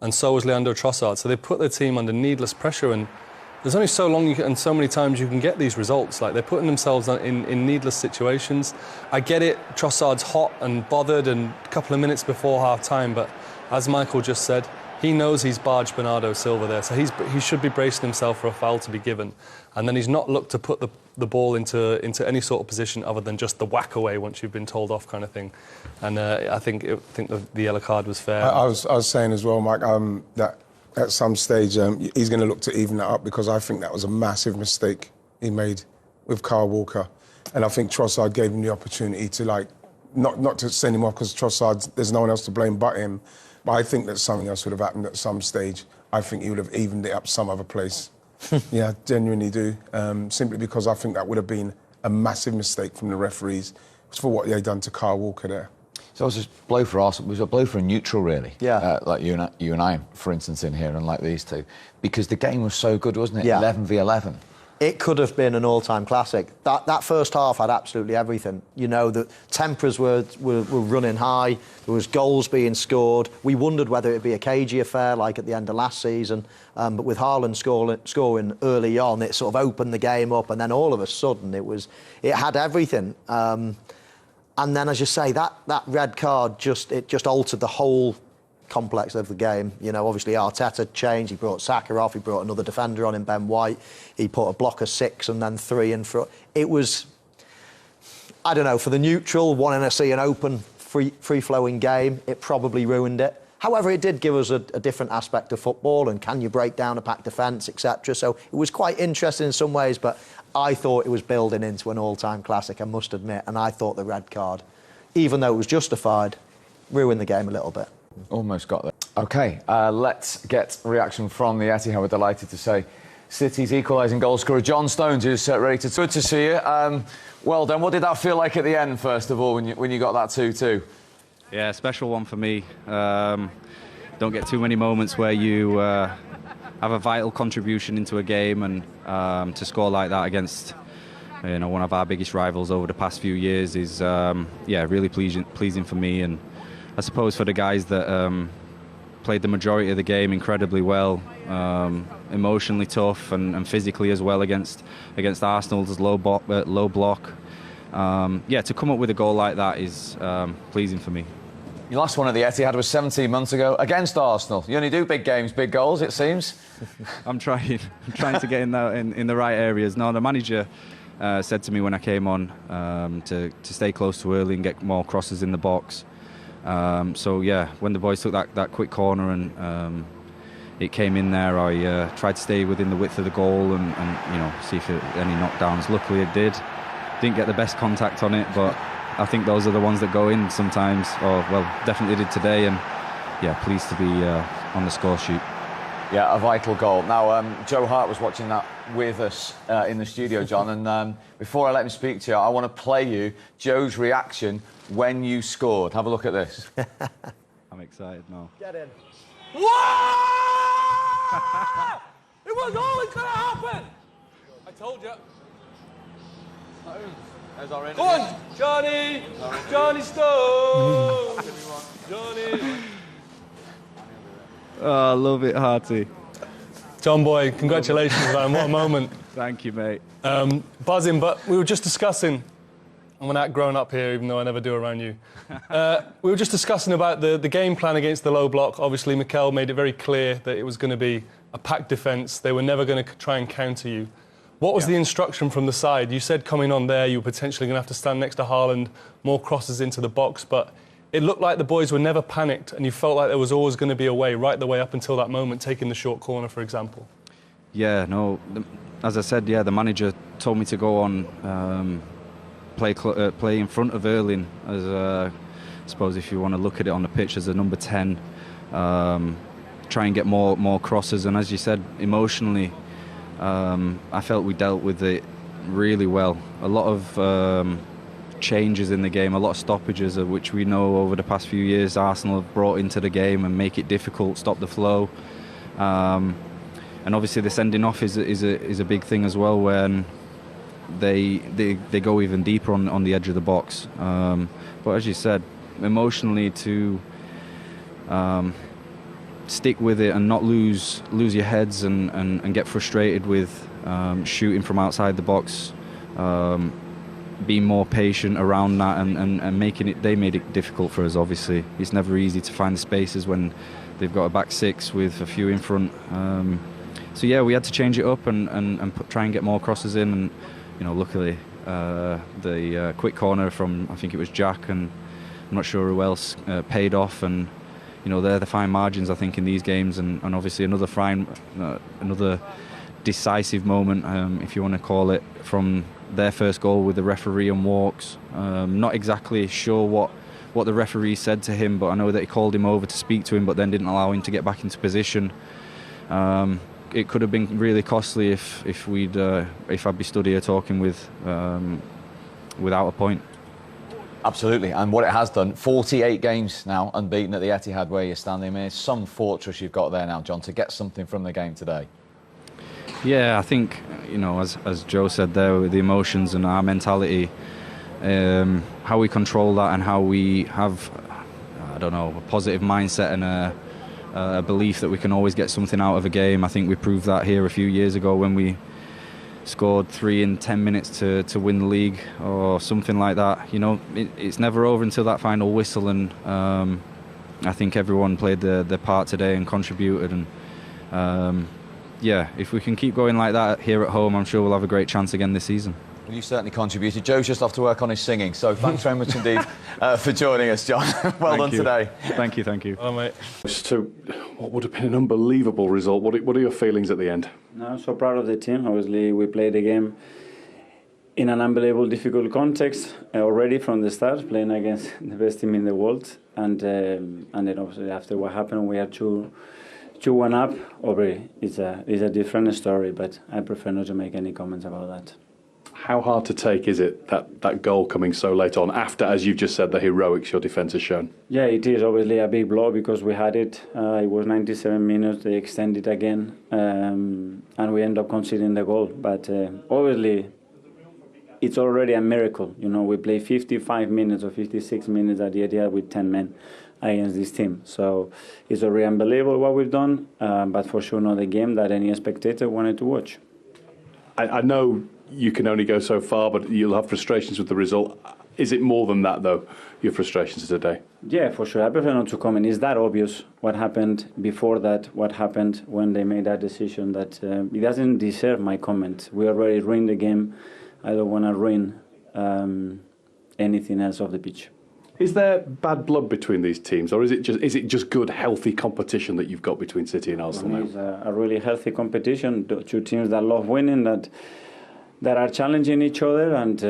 and so was Leandro Trossard. So they put their team under needless pressure, and there's only so long and so many times you can get these results. They're putting themselves in needless situations. I get it, Trossard's hot and bothered and a couple of minutes before half-time, but as Michael just said, he knows he's barged Bernardo Silva there, so he should be bracing himself for a foul to be given. And then he's not looked to put the ball into any sort of position other than just the whack away once you've been told off kind of thing. And I think the yellow card was fair. I was saying as well, Mike, that at some stage he's going to look to even that up, because I think that was a massive mistake he made with Kyle Walker. And I think Trossard gave him the opportunity to, like, not to send him off, because Trossard, there's no one else to blame but him. But I think that something else would have happened at some stage. I think he would have evened it up some other place. Yeah, I genuinely do. Simply because I think that would have been a massive mistake from the referees for what they done to Kyle Walker there. So it was a blow for Arsenal. It was a blow for a neutral, really. Yeah. Like you and I, for instance, in here, and like these two, because the game was so good, wasn't it? Yeah. 11v11. It could have been an all-time classic. That first half had absolutely everything. You know, the tempers were running high. There was goals being scored. We wondered whether it'd be a cagey affair like at the end of last season. But with Haaland scoring early on, it sort of opened the game up, and then all of a sudden it had everything. And then, as you say, that red card just altered the whole complex of the game. You know, obviously Arteta changed. He brought Saka off. He brought another defender on in Ben White. He put a block of 6 and then 3 in front. It was, I don't know, for the neutral, wanting to see an open, free-flowing game, it probably ruined it. However, it did give us a different aspect of football, and can you break down a packed defence, etc. So it was quite interesting in some ways, but I thought it was building into an all-time classic, I must admit, and I thought the red card, even though it was justified, ruined the game a little bit. Almost got there. OK, let's get reaction from the Etihad. We're delighted to say City's equalising goal scorer John Stones is ready to... Good to see you. Well done. What did that feel like at the end, first of all, when you got that 2-2? Yeah, special one for me. Don't get too many moments where you have a vital contribution into a game, and to score like that against one of our biggest rivals over the past few years is really pleasing for me, and I suppose for the guys that played the majority of the game incredibly well, emotionally tough and physically as well against Arsenal's low block. To come up with a goal like that is pleasing for me. Your last one at the Etihad was 17 months ago against Arsenal. You only do big games, big goals, it seems. I'm trying to get in the right areas. No, the manager said to me when I came on to stay close to early and get more crosses in the box. When the boys took that quick corner and it came in there, I tried to stay within the width of the goal and see if any knockdowns. Luckily it did. Didn't get the best contact on it, but I think those are the ones that go in sometimes, definitely did today, and pleased to be on the score sheet. Yeah, a vital goal. Now, Joe Hart was watching that with us in the studio, John, and before I let him speak to you, I want to play you Joe's reaction when you scored. Have a look at this. I'm excited now. Get in. What? It was always going to happen. I told you. There's our Go on, Johnny. Johnny Stone. Johnny. Oh, I love it, Harty. John boy, congratulations, man. What a moment. Thank you, mate. Buzzing, but we were just discussing, I'm an act grown up here, even though I never do around you. We were just discussing about the game plan against the low block. Obviously, Mikel made it very clear that it was going to be a packed defence. They were never going to try and counter you. What was the instruction from the side? You said coming on there, you were potentially going to have to stand next to Haaland, more crosses into the box, but it looked like the boys were never panicked, and you felt like there was always going to be a way, right the way up until that moment, taking the short corner, for example. Yeah, no, as I said, the manager told me to go on, play in front of Erling, as I suppose if you want to look at it on the pitch as a number 10, try and get more crosses, and as you said, emotionally, I felt we dealt with it really well. A lot of changes in the game, a lot of stoppages, which we know over the past few years Arsenal have brought into the game and make it difficult, stop the flow. And obviously the sending off is a big thing as well, when they go even deeper on the edge of the box. But as you said, emotionally to stick with it and not lose your heads and get frustrated with shooting from outside the box, being more patient around that and making it. They made it difficult for us. Obviously, it's never easy to find the spaces when they've got a back six with a few in front. So we had to change it up and try and get more crosses in. And luckily the quick corner from, I think it was Jack, and I'm not sure who else, paid off. And you know, they're the fine margins, I think, in these games, and obviously another another decisive moment, if you want to call it, from their first goal with the referee and walks. Not exactly sure what the referee said to him, but I know that he called him over to speak to him, but then didn't allow him to get back into position. It could have been really costly if I'd be stood here talking without a point. Absolutely, and what it has done, 48 games now unbeaten at the Etihad where you're standing. I mean, it's some fortress you've got there now, John, to get something from the game today. Yeah, I think, you know, as Joe said there, with the emotions and our mentality, how we control that and how we have, I don't know, a positive mindset and a belief that we can always get something out of a game. I think we proved that here a few years ago when we scored 3 in 10 minutes to win the league or something like that. You know, it's never over until that final whistle, and I think everyone played their part today and contributed, and yeah, if we can keep going like that here at home, I'm sure we'll have a great chance again this season. Well, you certainly contributed. Joe's just off to work on his singing, so thanks very much indeed for joining us, John. Well done today. Thank you. Oh, mate. So, what would have been an unbelievable result? What are your feelings at the end? No, I'm so proud of the team. Obviously, we played the game in an unbelievable, difficult context already from the start, playing against the best team in the world, and then obviously after what happened, we had 2-1 up. Obviously, it's a different story, but I prefer not to make any comments about that. How hard to take is it, that goal coming so late on, after, as you've just said, the heroics your defence has shown? Yeah, it is obviously a big blow because we had it. It was 97 minutes, they extended again, and we end up conceding the goal. But obviously, it's already a miracle. You know, we play 55 minutes or 56 minutes at the Etihad with 10 men against this team. So it's already unbelievable what we've done, but for sure not a game that any spectator wanted to watch. I know you can only go so far, but you'll have frustrations with the result. Is it more than that, though, your frustrations today? Yeah, for sure. I prefer not to comment. It's that obvious what happened before that, what happened when they made that decision, that it doesn't deserve my comment. We already ruined the game. I don't want to ruin anything else off the pitch. Is there bad blood between these teams, or is it just good, healthy competition that you've got between City and Arsenal now? It's a really healthy competition. Two teams that love winning, that are challenging each other, and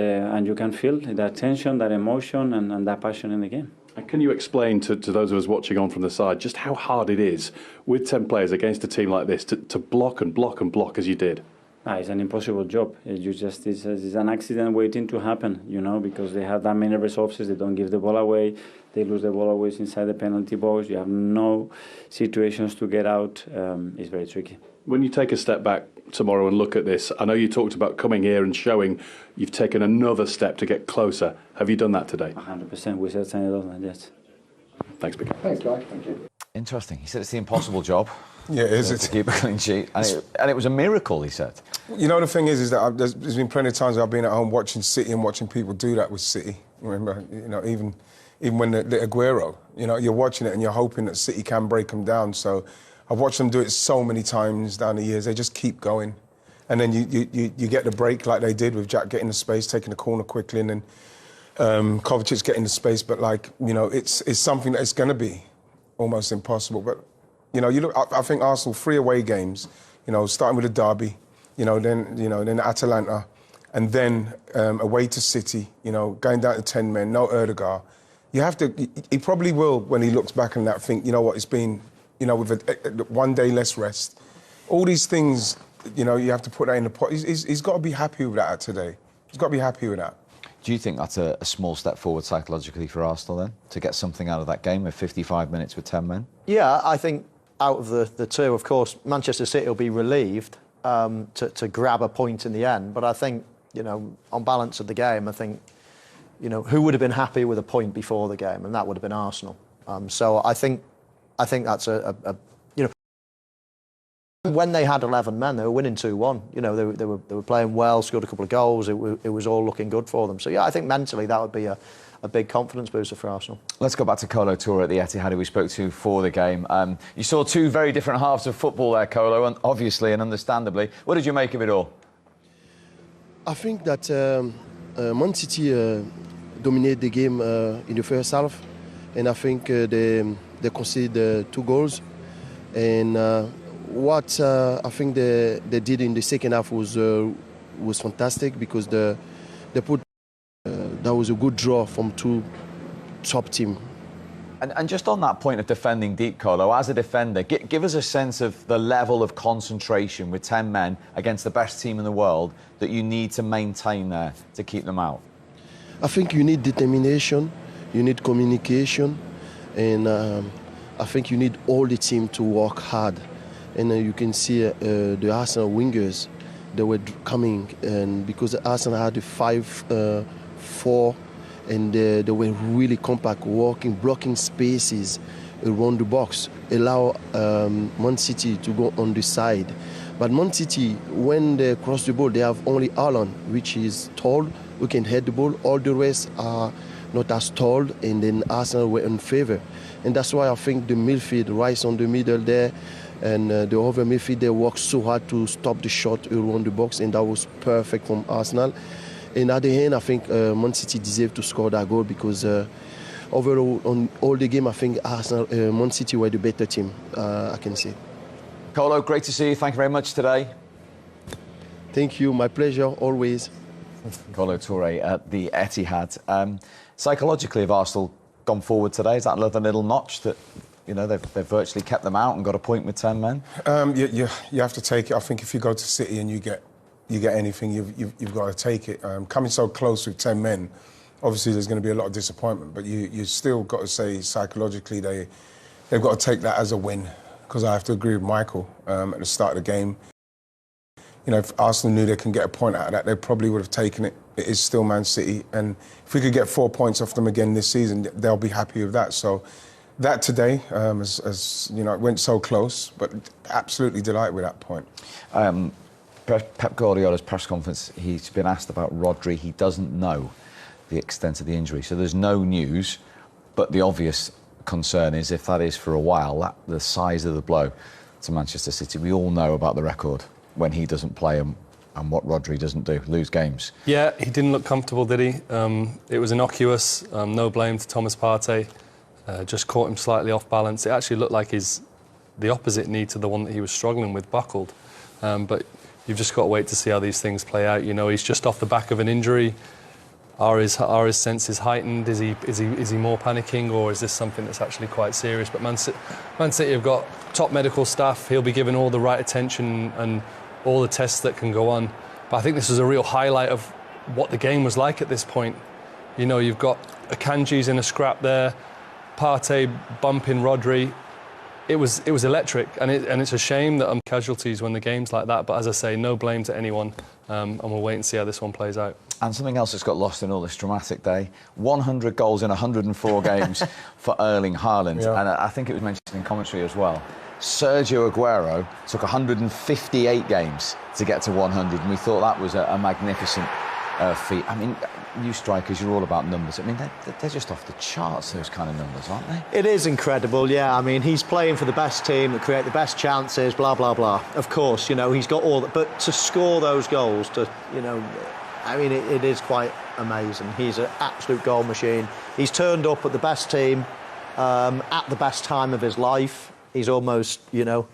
you can feel that tension, that emotion, and that passion in the game. And can you explain to those of us watching on from the side just how hard it is with 10 players against a team like this to block and block and block as you did? It's an impossible job. It's an accident waiting to happen, you know, because they have that many resources. They don't give the ball away. They lose the ball away inside the penalty box. You have no situations to get out. It's very tricky. When you take a step back tomorrow and look at this, I know you talked about coming here and showing you've taken another step to get closer. Have you done that today? 100%. We certainly done that, yes. Thanks, Big. Thanks, Guy. Thank you. Interesting. He said it's the impossible job. Yeah, it is. To keep a clean sheet. And it was a miracle, he said. You know, the thing is that there's been plenty of times I've been at home watching City and watching people do that with City. Remember, you know, even when the Aguero, you know, you're watching it and you're hoping that City can break them down. So I've watched them do it so many times down the years. They just keep going. And then you get the break like they did with Jack getting the space, taking the corner quickly, and then Kovacic's getting the space. But, like, you know, it's something that it's going to be almost impossible. But, you know, you look. I think Arsenal 3 away games. You know, starting with the derby, then Atalanta, and then away to City. You know, going down to 10 men, no Erdegaard. You have to. He probably will, when he looks back on that, think, you know what, it's been, you know, with 1 day less rest, all these things. You know, you have to put that in the pot. He's got to be happy with that today. He's got to be happy with that. Do you think that's a small step forward psychologically for Arsenal then, to get something out of that game with 55 minutes with 10 men? Yeah, I think out of the two, of course, Manchester City will be relieved to grab a point in the end. But I think, you know, on balance of the game, I think, you know, who would have been happy with a point before the game? And that would have been Arsenal. So I think that's you know, when they had 11 men, they were winning 2-1. You know, they were playing well, scored a couple of goals. It was all looking good for them. So yeah, I think mentally that would be a big confidence booster for Arsenal. Let's go back to Kolo Toure at the Etihad, who we spoke to for the game. You saw two very different halves of football there, Kolo, and obviously and understandably. What did you make of it all? I think that Man City dominated the game in the first half, and I think the they conceded 2 goals. And what I think they did in the second half was fantastic, because they put that was a good draw from 2 top teams. And just on that point of defending deep, Colo, as a defender, give us a sense of the level of concentration with 10 men against the best team in the world that you need to maintain there to keep them out. I think you need determination, you need communication, and I think you need all the team to work hard. And you can see the Arsenal wingers, they were coming, and because Arsenal had a 5-4, and they were really compact, working, blocking spaces around the box, allow Man City to go on the side. But Man City, when they cross the ball, they have only Haaland, which is tall, who can head the ball. All the rest are not as tall, and then Arsenal were in favour. And that's why I think the midfield, Rice on the middle there, and the other midfield, they worked so hard to stop the shot around the box, and that was perfect from Arsenal. And at the end, I think Man City deserved to score that goal, because overall, on all the game, I think Arsenal, Man City were the better team, I can say. Colo, great to see you. Thank you very much today. Thank you. My pleasure, always. Colo Touré at the Etihad. Psychologically, have Arsenal gone forward today? Is that another little notch that, you know, they've virtually kept them out and got a point with 10 men? You have to take it. I think if you go to City and you get anything, you've got to take it. Coming so close with 10 men, obviously there's going to be a lot of disappointment, but you still got to say psychologically they've got to take that as a win, because I have to agree with Michael at the start of the game. You know, if Arsenal knew they can get a point out of that, they probably would have taken it. It is still Man City, and if we could get 4 points off them again this season, they'll be happy with that. So that today, as you know, it went so close, but absolutely delighted with that point. Pep Guardiola's press conference, he's been asked about Rodri. He doesn't know the extent of the injury, so there's no news. But the obvious concern is, if that is for a while, the size of the blow to Manchester City. We all know about the record when he doesn't play and what Rodri doesn't do, lose games. Yeah, he didn't look comfortable, did he? It was innocuous, no blame to Thomas Partey. Just caught him slightly off balance. It actually looked like the opposite knee to the one that he was struggling with buckled. But you've just got to wait to see how these things play out. You know, he's just off the back of an injury. Are his senses heightened? Is he more panicking, or is this something that's actually quite serious? But Man City have got top medical staff. He'll be given all the right attention and all the tests that can go on. But I think this is a real highlight of what the game was like at this point. You know, you've got Akanji's in a scrap there, Partey bumping Rodri. It was electric, and it's a shame that casualties when the game's like that. But as I say, no blame to anyone, and we'll wait and see how this one plays out. And something else that's got lost in all this dramatic day: 100 goals in 104 games for Erling Haaland, Yeah. and I think it was mentioned in commentary as well. Sergio Aguero took 158 games to get to 100, and we thought that was a magnificent feat. I mean, you strikers, you're all about numbers. I mean, they're just off the charts, those kind of numbers, aren't they? It is incredible, yeah. I mean, he's playing for the best team that create the best chances, blah, blah, blah. Of course, you know, he's got all that. But to score those goals, you know, I mean, it is quite amazing. He's an absolute goal machine. He's turned up at the best team at the best time of his life. He's almost, you know,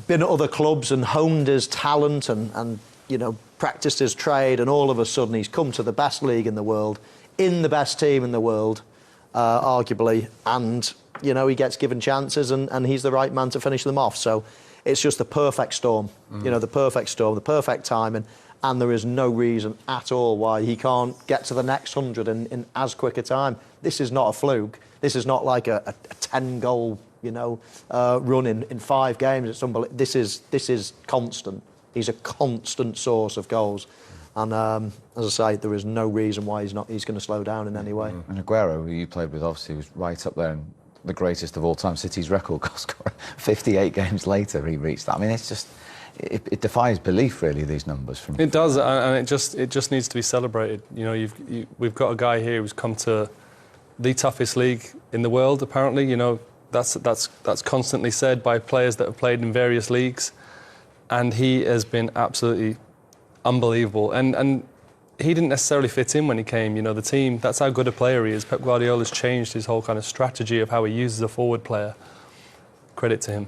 been at other clubs and honed his talent and you know, practiced his trade, and all of a sudden he's come to the best league in the world, in the best team in the world, arguably, and, you know, he gets given chances and he's the right man to finish them off. So it's just the perfect storm, you know, the perfect storm, the perfect timing, and there is no reason at all why he can't get to the next 100 in as quick a time. This is not a fluke. This is not like a 10-goal, you know, run in 5 games. It's unbelievable. This is constant. He's a constant source of goals, and as I say, there is no reason why he's going to slow down in any way. And Aguero, who you played with, obviously was right up there, and the greatest of all time. City's record goal scorer. 58 games later, he reached that. I mean, it's just it defies belief, really. These numbers. It does, and it just needs to be celebrated. You know, we've got a guy here who's come to the toughest league in the world. Apparently, you know, that's constantly said by players that have played in various leagues. And he has been absolutely unbelievable. And he didn't necessarily fit in when he came. You know, the team, that's how good a player he is. Pep Guardiola's changed his whole kind of strategy of how he uses a forward player. Credit to him.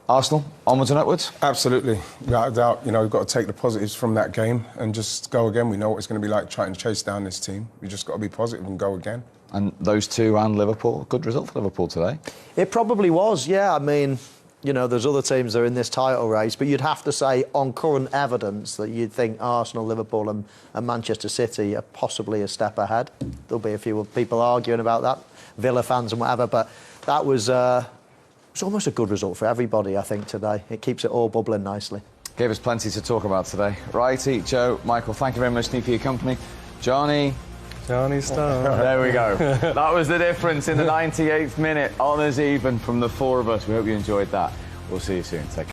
Arsenal, onwards and upwards? Absolutely. Without a doubt, you know, we've got to take the positives from that game and just go again. We know what it's going to be like trying to chase down this team. We just got to be positive and go again. And those two and Liverpool, good result for Liverpool today. It probably was, yeah. I mean, you know, there's other teams that are in this title race, but you'd have to say on current evidence that you'd think Arsenal, Liverpool and Manchester City are possibly a step ahead. There'll be a few people arguing about that, Villa fans and whatever, but that was... it's almost a good result for everybody, I think, today. It keeps it all bubbling nicely. Gave us plenty to talk about today. Righty, Joe, Michael, thank you very much for your company. Johnny Star. There we go. That was the difference in the 98th minute. Honours even from the four of us. We hope you enjoyed that. We'll see you soon. Take care.